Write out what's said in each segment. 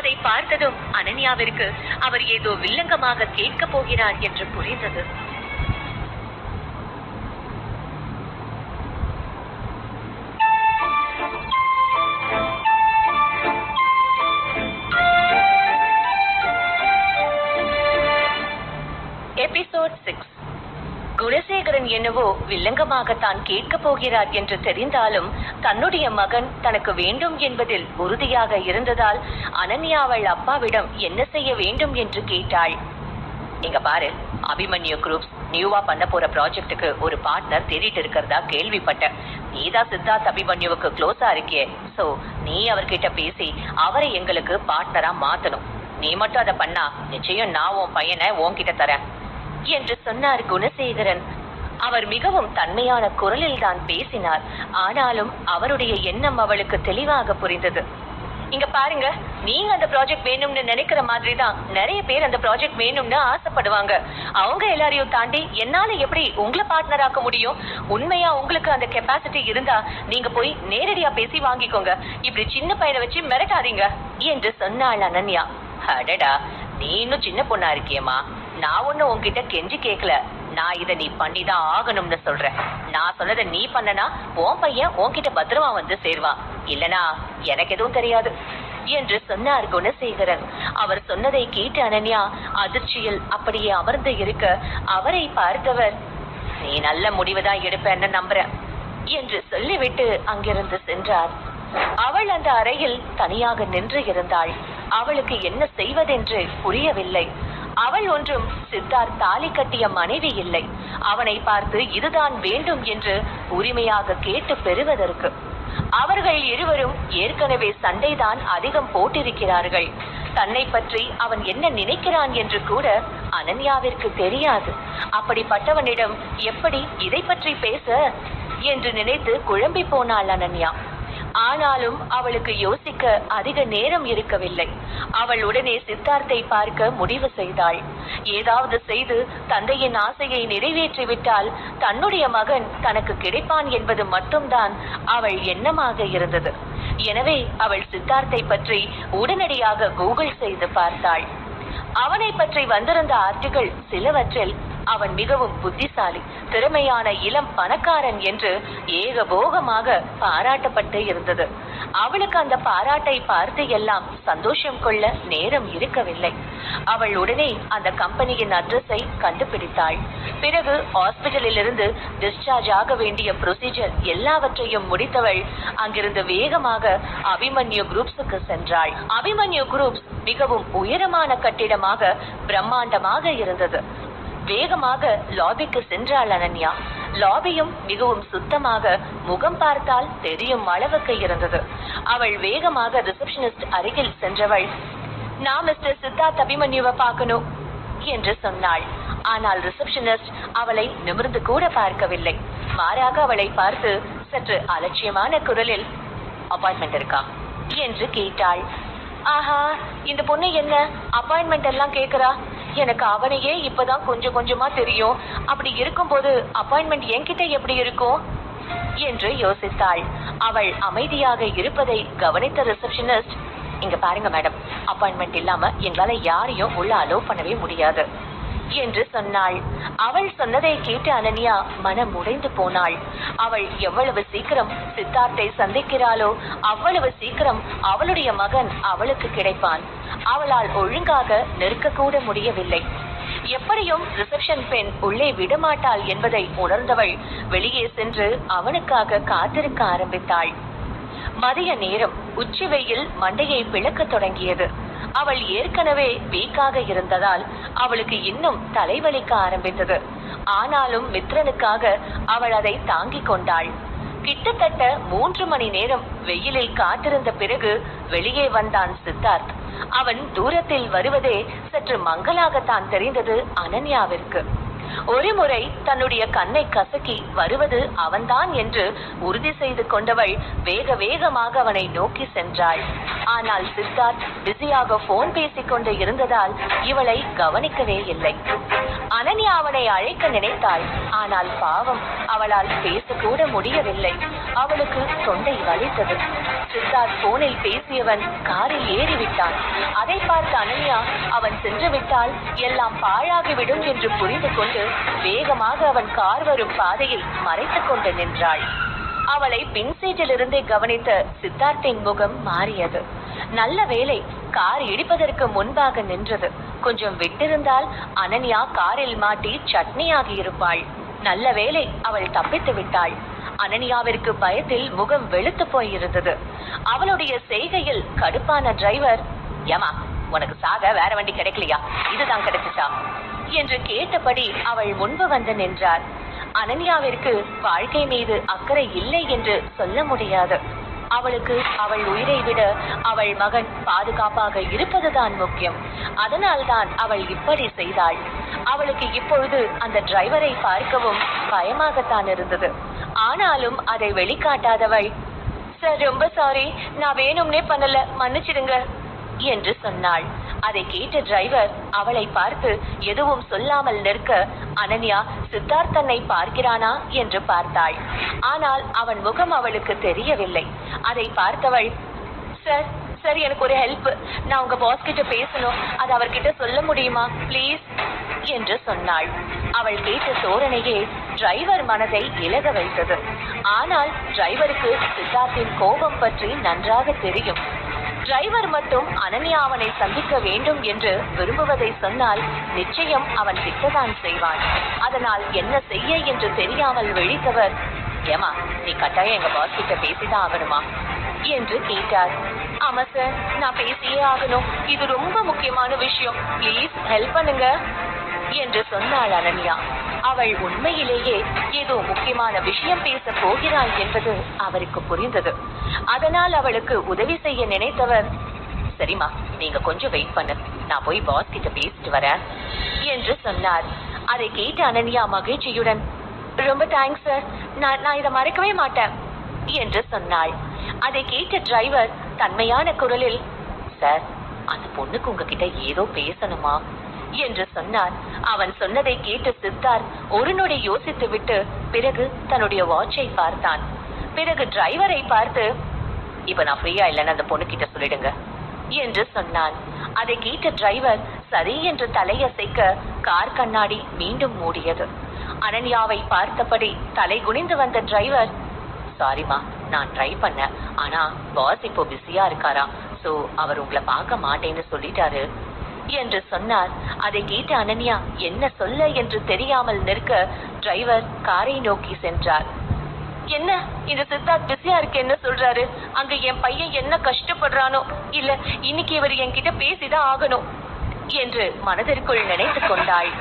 அதை பார்த்ததும் அனன்யாவிற்கு அவர் ஏதோ வில்லங்கமாக கேட்க போகிறார் என்று புரிந்தது. எபிசோட் 6. குணசேகரன் என்னவோ வில்லங்கமாக தான் கேட்க போகிறார் என்று தெரிந்தாலும் தன்னுடைய மகன் தனக்கு வேண்டும் என்பதில் உறுதியாக இருந்ததால் அனன்யா அவள் அப்பாவிடம் என்ன செய்ய வேண்டும் என்று கேட்டாள். இங்க பாரு, அபிமன்யு குரூப்ஸ் நியூவா பண்ண போற ப்ராஜெக்டுக்கு ஒரு பார்ட்னர் தேடிட்டு இருக்கிறதா கேள்விப்பட்டேன். நீதான் சித்தார்த் அபிமன்யுவுக்கு க்ளோஸா இருக்கியே, சோ நீ அவர்கிட்ட பேசி அவரை எங்களுக்கு பார்ட்னரா மாத்தணும். நீ மட்டும் அதை பண்ணா நிச்சயம் நான் உன் பையனை உன்கிட்ட தரேன் என்று சொன்னார் குணசேகரன். அவர் மிகவும் தன்மையான குரலில் தான் பேசினார். ஆனாலும் அவருடைய எண்ணம் அவளுக்கு தெளிவாக புரிந்தது. இங்க பாருங்க, நீங்க அந்த ப்ராஜெக்ட் வேணும்னு நினைக்கிற மாதிரி தான் நிறைய பேர் அந்த ப்ராஜெக்ட் வேணும்னு ஆசைப்படுவாங்க. அவங்க எல்லாரையும் தாண்டி என்னால எப்படி உங்களை பார்ட்னர் ஆக்க முடியும்? உண்மையா உங்களுக்கு அந்த கெப்பாசிட்டி இருந்தா நீங்க போய் நேரடியா பேசி வாங்கிக்கோங்க. இப்படி சின்ன பையனை வச்சு மிரட்டாதீங்க என்று சொன்னாள் அனன்யா. அடடா, நீ இன்னும் சின்ன பொண்ணா இருக்கியம்மா. நான் ஒண்ணு உன்கிட்ட கெஞ்சி கேட்கல. நான் இதை நீ பண்ணிதான் ஆகணும்னு சொல்றேன். நான் சொன்னதை நீ பண்ணனா உன் பையன் உன்கிட்ட பத்திரமா வந்து சேருவான். இல்லனா எனக்கு எதுவும் தெரியாது என்று சொன்னார் குணசேகரன். அவர் சொன்னதை கேட்டு அனன்யா அதிர்ச்சியில் அப்படியே அமர்ந்து இருக்க அவரை பார்த்தவர், நீ நல்ல முடிவுதான் எடுப்பேன்னு நம்புறேன் என்று சொல்லிவிட்டு அங்கிருந்து சென்றார். அவள் அந்த அறையில் தனியாக நின்று இருந்தாள். அவளுக்கு என்ன செய்வதென்று புரியவில்லை. அவள் ஒன்றும் சித்தார்த் தாலி கட்டிய மனைவி இல்லை. அவனை பார்த்து இதுதான் வேண்டும் என்று உரிமையாக கேட்டு பெறுவதற்கு. அவர்கள் இருவரும் ஏற்கனவே சண்டைதான் அதிகம் போட்டிருக்கிறார்கள். தன்னை பற்றி அவன் என்ன நினைக்கிறான் என்று கூட அனன்யாவிற்கு தெரியாது. அப்படிப்பட்டவனிடம் எப்படி இதை பற்றி பேச என்று நினைத்து குழம்பி போனாள் அனன்யா. ஆனாலும் அவளுக்கு யோசிக்க அதிக நேரம் இருக்கவில்லை. அவள் உடனே சித்தார்த்தை பார்க்க முடிவு செய்தாள். ஏதாவது செய்து தந்தையின் ஆசையை நிறைவேற்றிவிட்டால் தன்னுடைய மகன் தனக்கு கிடைப்பான் என்பது மட்டும்தான் அவள் எண்ணமாக இருந்தது. எனவே அவள் சித்தார்த்தை பற்றி உடனடியாக கூகுள் செய்து பார்த்தாள். அவனை பற்றி வந்திருந்த ஆர்டிகிள் சிலவற்றில் அவன் மிகவும் புத்திசாலி, திறமையான இளம் பணக்காரன் என்று ஏகபோகமாக பாராட்டப்பட்டு இருந்தது. அவளுக்கு அந்த பாராட்டை பார்த்து எல்லாம் சந்தோஷம் கொள்ள நேரம் இருக்கவில்லை. அவள் உடனே அந்த கம்பெனியின் அட்ரஸை கண்டுபிடித்தாள். பிறகு ஹாஸ்பிட்டலில் இருந்து டிஸ்சார்ஜ் ஆக வேண்டிய ப்ரொசீஜர் எல்லாவற்றையும் முடித்தவள் அங்கிருந்து வேகமாக அபிமன்யு குரூப்ஸுக்கு சென்றாள். அபிமன்யு குரூப்ஸ் மிகவும் உயரமான கட்டிடமாக பிரம்மாண்டமாக இருந்தது. வேகமாக லாபிக்கு சென்றாள் அனன்யா. லாபியும் மிகவும் சுத்தமாக முகம் பார்த்தால் தெரியும் அளவுக்கு இருந்தது. அவள் வேகமாக ரிசப்ஷனிஸ்ட் அருகில் சென்றவள், நான் மிஸ்டர் சித்தார்த் அபிமன்யுவை பார்க்கணும் என்று சொன்னாள். ஆனால் ரிசப்ஷனிஸ்ட் அவளை நிமிர்ந்து கூட பார்க்கவில்லை. மாறாக அவளை பார்த்து சற்று அலட்சியமான குரலில், அப்பாயின்மெண்ட் இருக்கா என்று கேட்டாள். ஆஹா, இந்த பொண்ணு என்ன அப்பாயின்மெண்ட் எல்லாம் கேக்குறா? எனக்கு அவனையே இப்பதான் கொஞ்சம் கொஞ்சமா தெரியும். அப்படி இருக்கும்போது அப்பாயின்மெண்ட் என்கிட்ட எப்படி இருக்கும் என்று யோசித்தாள். அவள் அமைதியாக இருப்பதை கவனித்த ரிசப்ஷனிஸ்ட், இங்க பாருங்க மேடம், அப்பாயின்மெண்ட் இல்லாம எங்களால யாரையும் உள்ள அலோவ் பண்ணவே முடியாது என்று சொன்னாள். அவள் சொன்னதை கேட்டு அனன்யா மனம் உடைந்து போனாள். அவள் எவ்வளவு சீக்கிரம் சித்தார்த்தை சந்திக்கிறாளோ அவ்வளவு சீக்கிரம் அவளுடைய மகன் அவளுக்கு கிடைப்பான். அவளால் ஒழுங்காக நிற்க கூட முடியவில்லை. எப்படியும் ரிசப்ஷன் பெண் உள்ளே விடமாட்டாள் என்பதை உணர்ந்தவள் வெளியே சென்று அவனுக்காக காத்திருக்க ஆரம்பித்தாள். மதிய நேரம். உச்சி வெயில் மண்டையை பிளக்க தொடங்கியது. அவள் ஏற்கனவே வீக்காக இருந்ததால் அவளுக்கு இன்னும் தலைவலிக்க ஆரம்பித்தது. ஆனாலும் மித்ரனுக்காக அவள் அதை தாங்கிக் கொண்டாள். கிட்டத்தட்ட 3 மணி நேரம் வெயிலில் காத்திருந்த பிறகு வெளியே வந்தான் சித்தார்த். அவன் தூரத்தில் வருவதே சற்று மங்கலாகத்தான் தெரிந்தது அனன்யாவிற்கு. ஒருமுறை தன்னுடைய கண்ணை கசக்கி வருவது அவன்தான் என்று உறுதி செய்து கொண்டவள் வேக வேகமாக அவனை நோக்கி சென்றாள். ஆனால் சித்தார்த் பிஸியாக போன் பேசிக்கொண்டு இருந்ததால் இவளை கவனிக்கவே இல்லை. அனன்யா அவனை அழைக்க நினைத்தாள். ஆனால் பாவம், அவளால் பேசக்கூட முடியவில்லை. அவளுக்கு தொண்டை வலித்தது. சித்தார்த் போனில் பேசியவன் காரில் ஏறிவிட்டான். அதை பார்த்த அனன்யா அவன் சென்று விட்டால் எல்லாம் பாழாகிவிடும் என்று புரிந்து கொண்டு வேகமாக அவன் கார் வரும் பாதையில் மறைத்துக் கொண்டு நின்றாள். அவளை பின் சீட்டிலிருந்தே கவனித்த சித்தார்த்தின் முகம் மாறியது. நல்ல வேளை கார் இடிப்பதற்கு முன்பாக நின்றது. கொஞ்சம் விட்டிருந்தால் அனன்யா காரில் மாட்டி சட்னியாகி இருப்பாள். நல்ல வேளை அவள் தப்பித்து விட்டாள். அனன்யாவிற்கு பயத்தில் முகம் வெளுத்து போயிருந்தது. அவளுடைய செய்கையில் கடுப்பான டிரைவர், ஏமா உனக்கு சாக வேற வண்டி கிடைக்கலையா, இதுதான் கிடைச்சிச்சா என்று கேட்டபடி அவள் முன்பு வந்து நின்றார். அனன்யாவிற்கு வாழ்க்கை மீது அக்கறை இல்லை என்று சொல்ல முடியாது. அவளுக்கு அவள் உயிரை விட அவள் மகன் பாதுகாப்பாக இருப்பதுதான் முக்கியம். அதனால்தான் அவள் இப்படி செய்தாள். அவளுக்கு இப்பொழுது அந்த டிரைவரை பார்க்கவும் பயமாகத்தான் இருந்தது. ஆனாலும் அதை வெளிக்காட்டாதவள், சார் ரொம்ப சாரி, நான் வேணும்னே பண்ணல, மன்னிச்சிடுங்க என்று சொன்னாள். அதை கேட்ட டிரைவர் அவளை பார்த்து எதுவும் சொல்லாமல் நிற்க அனன்யா சித்தார்த்தனை பார்க்கிறானா என்று பார்த்தாள். ஆனால் அவன் முகம் அவளுக்கு தெரியவில்லை. அதை பார்த்தவள், சார் சார் எனக்கு ஒரு ஹெல்ப், நான் உங்க பாஸ் கிட்ட பேசணும், அது அவர்கிட்ட சொல்ல முடியுமா ப்ளீஸ் என்று சொன்னாள். அவள் கேட்ட தோரணையே டிரைவர் மனதை இலக வைத்தது. ஆனால் டிரைவருக்கு சித்தார்த்தின் கோபம் பற்றி நன்றாக தெரியும். டிரைவர் மட்டும் அனன்யா அவனை சந்திக்க வேண்டும் என்று விரும்புவதை சொன்னால் நிச்சயம் அவன் திட்டதான் செய்வான். அதனால் என்ன செய்ய என்று தெரியாமல் விழித்தவர், ஏமா நீ கட்டாயம் எங்க பாஸ் கிட்ட பேசிதான் ஆகணுமா என்று கேட்டார். ஆமா சார், நான் பேசியே ஆகணும், இது ரொம்ப முக்கியமான விஷயம், ப்ளீஸ் ஹெல்ப் பண்ணுங்க என்று சொன்னாள் அனன்யா. அவள் உண்மையிலேயே ஏதோ முக்கியமான விஷயம் பேச போகிறாள் என்பது அவருக்கு புரிந்தது. அதனால் அவளுக்கு உதவி செய்ய நினைத்தவர், சரிம்மா நீங்க கொஞ்சம் வெயிட் பண்ணு, நான் போய் பாஸ் கிட்ட பேசிட்டு வரேன் என்று சொன்னார். அதை கேட்ட அனன்யா மகிழ்ச்சியுடன், ரொம்ப தேங்க்ஸ் சார், நான் இதை மறக்கவே மாட்டேன் என்று சொன்னாள். அதை கேட்ட டிரைவர் தன்மையான குரலில், சார் அந்த பொண்ணுக்கு உங்ககிட்ட ஏதோ பேசணுமா என்று சொன்னார். அவன் சொன்னதை கேட்டு சித்தார்த் ஒரு நொடி யோசித்து விட்டு பிறகு தன்னுடைய வாட்சை பார்த்தான். பிறகு டிரைவரை பார்த்து, இப்ப நான் ஃப்ரீயா இல்லைன்னு அந்த பொண்ணு கிட்ட சொல்லிடுங்க என்று சொன்னான். அதை கேட்ட டிரைவர் சரி என்று தலையசைக்க கார் கண்ணாடி மீண்டும் மூடியது. அனன்யாவை பார்த்தபடி தலை குனிந்து வந்த டிரைவர், சாரிமா நான் ட்ரை பண்ணேன், ஆனா பாஸ் இப்போ பிஸியா இருக்காரா, சோ அவர் உங்களை பார்க்க மாட்டேன்னு சொல்லிட்டாரு என்று சொன்னார். அதை கேட்ட அனன்யா என்ன சொல்ல என்று தெரியாமல் நிற்க டிரைவர் காரை நோக்கி சென்றார். என்ன இந்த சித்தார்த் பிஸியா இருக்கு என்ன சொல்றாரு, அங்க என் பையன் என்ன கஷ்டப்படுறானோ, இல்ல இன்னைக்கு இவர் என்கிட்ட பேசிதான் ஆகணும் என்று மனதிற்குள் நினைத்து கொண்டாள்.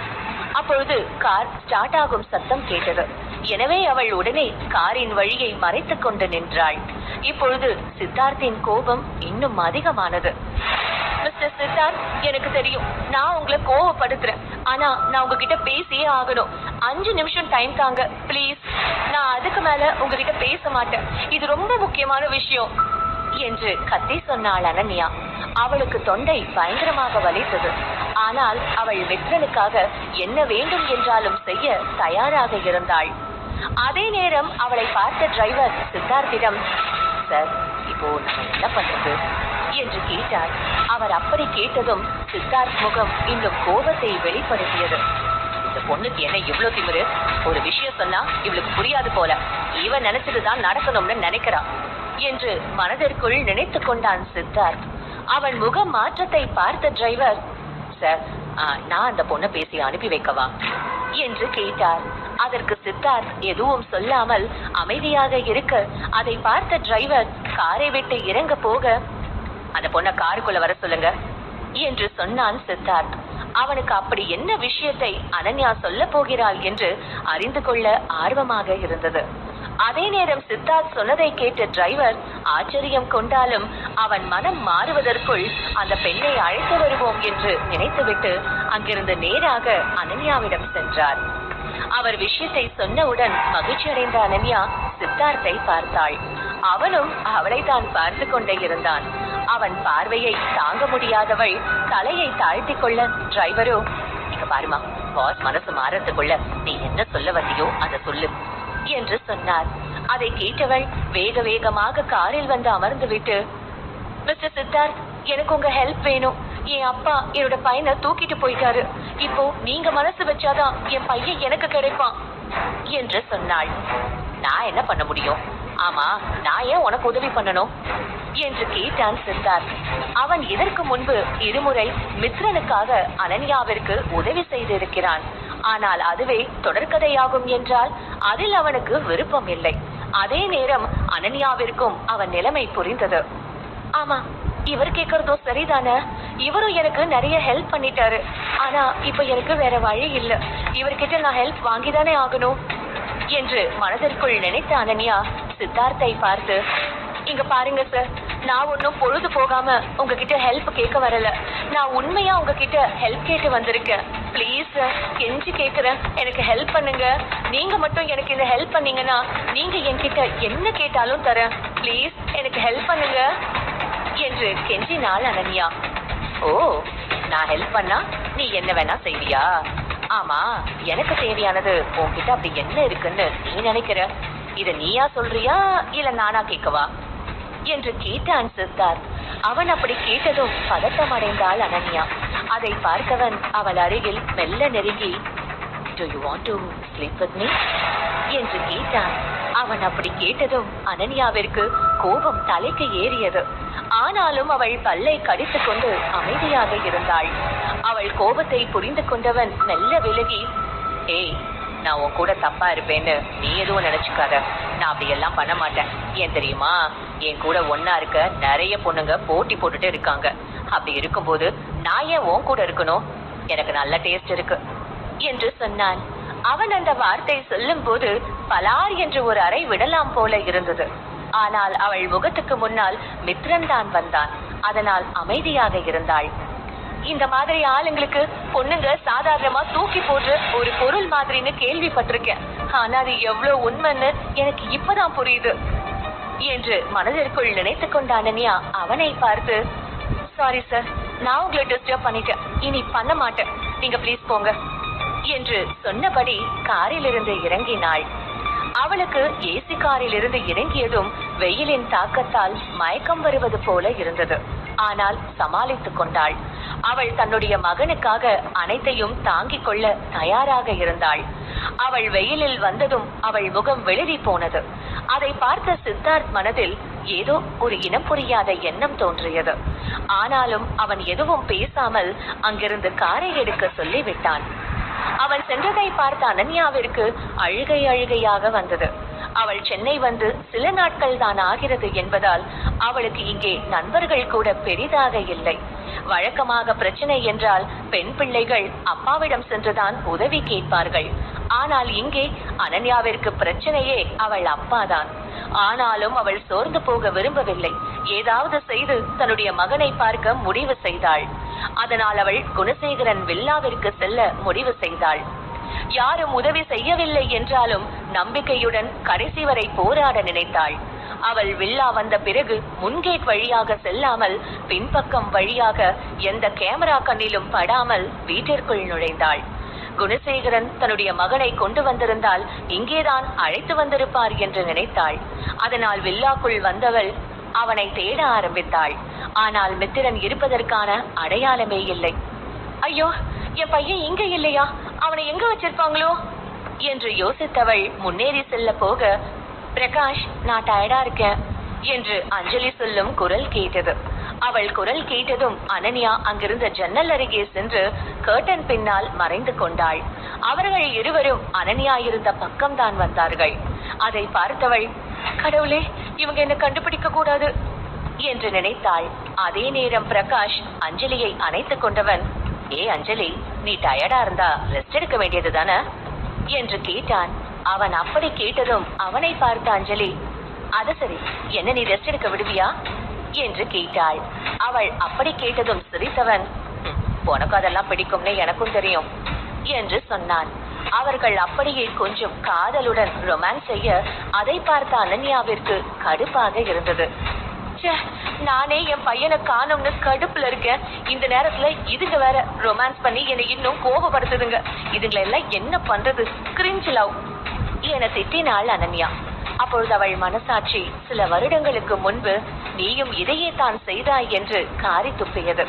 அப்பொழுது கார் ஸ்டார்ட் ஆகும் சத்தம் கேட்டது. எனவே அவள் உடனே காரின் வழியை மறைத்துக் கொண்டு நின்றாள். இப்பொழுது சித்தார்த்தின் கோபம் இன்னும் அதிகமானது. மிஸ்டர் சித்தார்த், எனக்கு தெரியும் நான் உங்களை கோவப்படுத்துறேன், ஆனா நான் உங்ககிட்ட பேசியே ஆகணும், 5 நிமிஷம் டைம் தாங்க ப்ளீஸ், நான் அதுக்கு மேல உங்ககிட்ட பேச மாட்டேன், இது ரொம்ப முக்கியமான விஷயம் என்று கத்தி சொன்னாள் அனன்யா. அவளுக்கு தொண்டை பயங்கரமாக வலித்தது. ஆனால் அவள் மித்ரனுக்காக என்ன வேண்டும் என்றாலும் செய்ய தயாராக இருந்தாள். அதே நேரம் அவளை பார்த்த டிரைவர் சித்தார்த்திடம், சார் இப்போ நம்ம என்ன பண்றது என்று கேட்டார். அவர் அப்படி கேட்டதும் சித்தார்த் முகம் இன்னும் கோபத்தை வெளிப்படுத்தியது. இந்த பொண்ணுக்கு என்ன இவ்வளவு திமிரு, ஒரு விஷயம் சொன்னா இவளுக்கு புரியாது போல, இவன் நினைச்சதுதான் நடக்கணும்னு நினைக்கிறா என்று மனதிற்குள் நினைத்து கொண்டான் சித்தார்த். அவன் முக மாற்றத்தை பார்த்த டிரைவர், சார் நான் அந்த பொண்ணை பேசி அனுப்பி வைக்கவா என்று கேட்டார். அதற்கு சித்தார்த் எதுவும் சொல்லாமல் அமைதியாக இருக்க அதை பார்த்த டிரைவர் காரை விட்டு இறங்க போக, அந்த பொண்ணை காருக்குள்ள வர சொல்லுங்க என்று சொன்னான் சித்தார்த். அவனுக்கு அப்படி என்ன விஷயத்தை அனன்யா சொல்ல போகிறாள் என்று அறிந்து கொள்ள ஆர்வமாக இருந்தது. அதே நேரம் சித்தார்த் சொன்னதை கேட்ட டிரைவர் ஆச்சரியம் கொண்டாலும் அவன் மனம் மாறுவதற்குள் அந்த பெண்ணை அழைத்து வருவோம் என்று நினைத்துவிட்டு அங்கிருந்து நேராக அனன்யாவிடம் சென்றார். அவர் விஷயத்தை சொன்னவுடன் மகிழ்ச்சி அடைந்த அனன்யா சித்தார்த்தை பார்த்தாள். அவனும் அவளை தான் பார்த்து கொண்டே இருந்தான். அவன் பார்வையை தாங்க முடியாதவள் தலையை தாழ்த்தி கொள்ள டிரைவரோ, இங்க பாருமா, பாஸ் மனசு மாறத்துக்குள்ள நீ என்ன சொல்ல வந்தியோ அதை சொல்லு என்று சொன்னார். அதை கேட்டவள் வேக வேகமாக காரில் வந்து அமர்ந்து விட்டு, மிஸ்டர் சித்தார்த், எனக்கு உங்க ஹெல்ப் வேணும். என் அப்பா என்னோட பையனை தூக்கிட்டு போயிட்டாரு. இப்போ நீங்க மனசு வச்சாதான் என் பையன் எனக்கு கிடைப்பான் என்று சொன்னாள். நான் என்ன பண்ண முடியும்? ஆமா, நான் ஏன் உனக்கு உதவி பண்ணணும் என்று கேட்டான் சித்தார்த். அவன் இதற்கு முன்பு இருமுறை மித்ரனுக்காக அனன்யாவிற்கு உதவி செய்திருக்கிறான். ஆனால் அதுவே தொடர்கதையாகும் என்றால் அதில் அவனுக்கு விருப்பம் இல்லை. அதே நேரம் அனன்யாவிற்கும் அவன் நிலைமை புரிந்தது. ஆமா, இவர் கேட்கறதோ சரிதானே. இவரும் எனக்கு நிறைய ஹெல்ப் பண்ணிட்டாரு. ஆனா இப்ப எனக்கு வேற வழி இல்ல. இவர்கிட்ட நான் ஹெல்ப் வாங்கிதானே ஆகணும் என்று மனதிற்குள் நினைத்த அனன்யா சித்தார்த்தை பார்த்து, இங்க பாருங்க சார், நான் ஒன்னும் பொழுது போகாம உங்ககிட்ட ஹெல்ப் கேட்க வரல. நான் உண்மையா உங்ககிட்ட ஹெல்ப் கேட்டு வந்திருக்கேன். பிளீஸ் சார், கெஞ்சி கேட்கிறேன், எனக்கு ஹெல்ப் பண்ணுங்க. நீங்க மட்டும் எனக்கு இந்த ஹெல்ப் பண்ணீங்கன்னா நீங்க என்கிட்ட என்ன கேட்டாலும் தரேன். பிளீஸ் எனக்கு ஹெல்ப் பண்ணுங்க என்று கெஞ்சினாள் அனன்யா. ஓ, நான் ஹெல்ப் பண்ணா நீ என்ன வேணா செய்வியா? ஆமா, எனக்கு தேவையானது உன்கிட்ட அப்படி என்ன இருக்குன்னு நீ நினைக்கிற? இத நீயா சொல்றியா இல்ல நானா கேட்கவா என்று கேட்டான் சித்தார்த். அவன் அப்படி கேட்டதும் பதட்டம் அடைந்தாள் அனன்யா. அதை பார்த்தவன் அவள் அருகில் மெல்ல நெருங்கி, Do you want to sleep with me என்று கேட்டான். அவன் அப்படி கேட்டதும் அனன்யாவிற்கு கோபம் தலைக்கு ஏறியது. ஆனாலும் அவள் பல்லை கடித்துக் கொண்டு அமைதியாக இருந்தாள். அவள் கோபத்தை புரிந்து கொண்டவன் மெல்ல விலகி, ஏய், நான் உன் கூட தப்பா இருப்பேன்னு நீ எதுவும் நினைச்சுக்காத. நான் அப்படி எல்லாம் பண்ண மாட்டேன். ஏன் தெரியுமா, என் கூட ஒன்னா இருக்க நிறைய பொண்ணுங்க போட்டி போட்டுட்டு இருக்காங்க. அப்படி இருக்கும்போது நான் ஏன் உன் கூட இருக்கணும்? எனக்கு நல்ல டேஸ்ட் இருக்கு என்று சொன்னான். அவன் அந்த வார்த்தை சொல்லும் போது பலார் என்று ஒரு அறை விடலாம் போல இருந்தது. ஆனால் அவள் முகத்துக்கு முன்னால் மித்ரன் தான் வந்தான். அதனால் அமைதியாக இருந்தாள். இந்த மாதிரி ஆளுங்களுக்கு பொண்ணுங்க சாதாரணமா தூக்கி போட்டு ஒரு பொருள் மாதிரின்னு கேள்விப்பட்டிருக்கேன். ஆனா அது எவ்வளவு உண்மைன்னு எனக்கு இப்பதான் புரியுது என்று மனதிற்குள் நினைத்து கொண்ட அனன்யா அவனை பார்த்து, சாரி சார், நான் உங்களை டிஸ்டர்ப் பண்ணிட்டேன். இனி பண்ண மாட்டேன். நீங்க ப்ளீஸ் போங்க என்று சொன்னபடி காரில் இருந்து இறங்கினாள். அவளுக்கு ஏசி காரில் இருந்து இறங்கியதும் வெயிலின் தாக்கத்தால் மயக்கம் வருவது போல இருந்தது. ஆனால் சமாளித்துக் கொண்டாள். அவள் தன்னுடைய மகனுக்காக அனைத்தையும் தாங்கிக் கொள்ள தயாராக இருந்தாள். அவள் வெயிலில் வந்ததும் அவள் முகம் வெளிரி போனது. அதை பார்த்த சித்தார்த் மனதில் ஏதோ ஒரு இனம் புரியாத எண்ணம் தோன்றியது. ஆனாலும் அவன் எதுவும் பேசாமல் அங்கிருந்து காரை எடுக்க சொல்லிவிட்டான். அவன் சென்றதை பார்த்த அனன்யாவிற்கு அழுகையாக வந்தது. அவள் சென்னை வந்து சில நாட்கள் தான் ஆகிறது என்பதால் அவளுக்கு இங்கே நண்பர்கள் கூட பெரிதாக இல்லை. வழக்கமாக பிரச்சனை என்றால் பெண் பிள்ளைகள் அப்பாவிடம் சென்றுதான் உதவி கேட்பார்கள். ஆனால் இங்கே அனன்யாவிற்கு பிரச்சனையே அவள் அப்பாதான். ஆனாலும் அவள் சோர்ந்து போக விரும்பவில்லை. ஏதாவது செய்து தன்னுடைய மகனை பார்க்க முடிவு செய்தாள். அதனால் அவள் குணசேகரன் வில்லாவிற்கு செல்ல முடிவு செய்தாள். யாரும் உதவி செய்யவில்லை என்றாலும் நம்பிக்கையுடன் கடைசி வரை போராட நினைத்தாள். அவள் வில்லா வந்த பிறகு முன்கேட் வழியாக செல்லாமல் பின்பக்கம் வழியாக எந்த கேமரா கண்ணிலும் படாமல் வீட்டிற்குள் நுழைந்தாள். குணசேகரன் தன்னுடைய மகனை கொண்டு வந்திருந்தால் இங்கேதான் அழைத்து வந்திருப்பார் என்று நினைத்தாள். அதனால் வில்லாக்குள் வந்தவள் அவனை தேட ஆரம்பித்தாள். ஆனால் மித்திரன் இருப்பதற்கான அடையாளமே இல்லை. ஐயோ, என் பையன் இங்க இல்லையா? அவனை எங்க வச்சிருப்பாங்களோ என்று யோசித்தவள் முன்னேறி செல்ல போக, பிரகாஷ், நான் டயர்டா இருக்கேன் என்று அஞ்சலி சொல்லும் குரல் கேட்டது. அவள் குரல் கேட்டதும் அனன்யா அங்கிருந்த ஜன்னல் அருகே சென்று கர்டன் பின்னால் மறைந்து கொண்டாள். அவர்கள் இருவரும் அனன்யா இருந்த பக்கம்தான் வந்தார்கள். அதை பார்த்தவள், கடவுளே, இவங்க என்ன கண்டுபிடிக்க கூடாது என்று நினைத்தாள். அதே நேரம் பிரகாஷ் அஞ்சலியை அணைத்துக் கொண்டவன், ஏ அஞ்சலி, நீ டயர்டா இருந்தா ரெஸ்ட் எடுக்க வேண்டியது தானே என்று கேட்டான். அவன் அப்படி கேட்டதும் அவனை பார்த்த அஞ்சலி, அது சரி, என்ன நீ ரெஸ்ட் எடுக்க விடுவியா என்று கேட்டாள். அவள் அப்படி கேட்டதும் சிரித்தவன், உனக்கு அதெல்லாம் பிடிக்கும்னு எனக்கும் தெரியும் என்று சொன்னான். அவர்கள் அப்படியே கொஞ்சம் காதலுடன் ரொமான்ஸ் செய்ய அதை பார்த்த அனன்யாவிற்கு கடுப்பாக இருந்தது. நானே என் பையனை காணும்னு கடுப்புல இருக்கேன். இந்த நேரத்துல இதுங்க வேற ரொமான்ஸ் பண்ணி என்னை இன்னும் கோபப்படுத்துதுங்க. இதுங்களை எல்லாம் என்ன பண்றது? கிரிஞ்ச் லவ் என திட்டினாள் அனன்யா. அப்பொழுது அவள் மனசாட்சி சில வருடங்களுக்கு முன்பு நீயும் இதையே தான் செய்தாய் என்று காரி துப்பியது.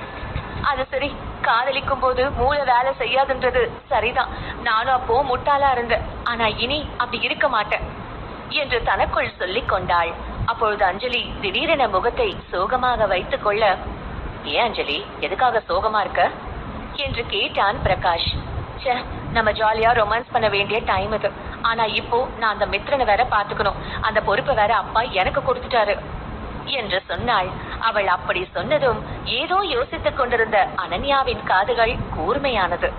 அது சரி, காதலிக்கும் போது மூளை வேலை செய்யாதுன்றது சரிதான். நானும் அப்போ முட்டாளா இருந்தேன். ஆனா இனி அப்படி இருக்க மாட்டேன் என்று தனக்குள் சொல்லிக் கொண்டாள். அப்பொழுது அஞ்சலி திடீரென முகத்தை சோகமாக வைத்துக் கொள்ள, ஏன் அஞ்சலி, எதுக்காக சோகமா இருக்க என்று கேட்டான் பிரகாஷ். நம்ம ஜாலியா ரொமான்ஸ் பண்ண வேண்டிய டைம் இது. ஆனா இப்போ நான் அந்த மித்ரனை வேற பாத்துக்கணும். அந்த பொறுப்பை வேற அப்பா எனக்கு கொடுத்துட்டாரு என்று சொன்னாள். அவள் அப்படி சொன்னதும் ஏதோ யோசித்துக் கொண்டிருந்த அனன்யாவின் காதுகள் கூர்மையானது.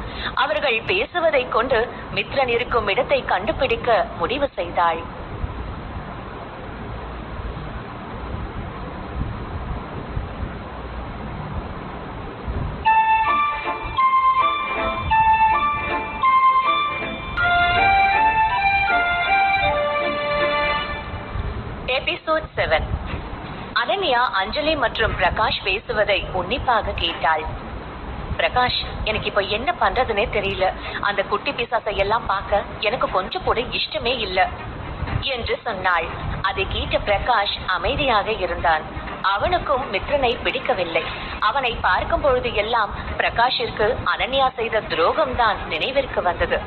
அவர்கள் பேசுவதை கொண்டு மித்ரன் இருக்கும் இடத்தை கண்டுபிடிக்க முடிவு செய்தாள். எபிசோட் 7. அனன்யா அஞ்சலி மற்றும் பிரகாஷ் பேசுவதை உன்னிப்பாக கேட்டாள். பிரகாஷ், எனக்கு இப்ப என்ன பண்றதுன்னே தெரியல. அந்த குட்டி பிசாசை எல்லாம் பார்க்க எனக்கு கொஞ்சம் கூட இஷ்டமே இல்ல என்று சொன்னாள். அதை கேட்ட பிரகாஷ் அமைதியாக இருந்தான். அவனுக்கும் மித்ரனை பிடிக்கவில்லை. அவனை பார்க்கும் பொழுது எல்லாம் பிரகாஷிற்கு அனன்யா செய்த துரோகம் தான் நினைவிற்கு வந்தது.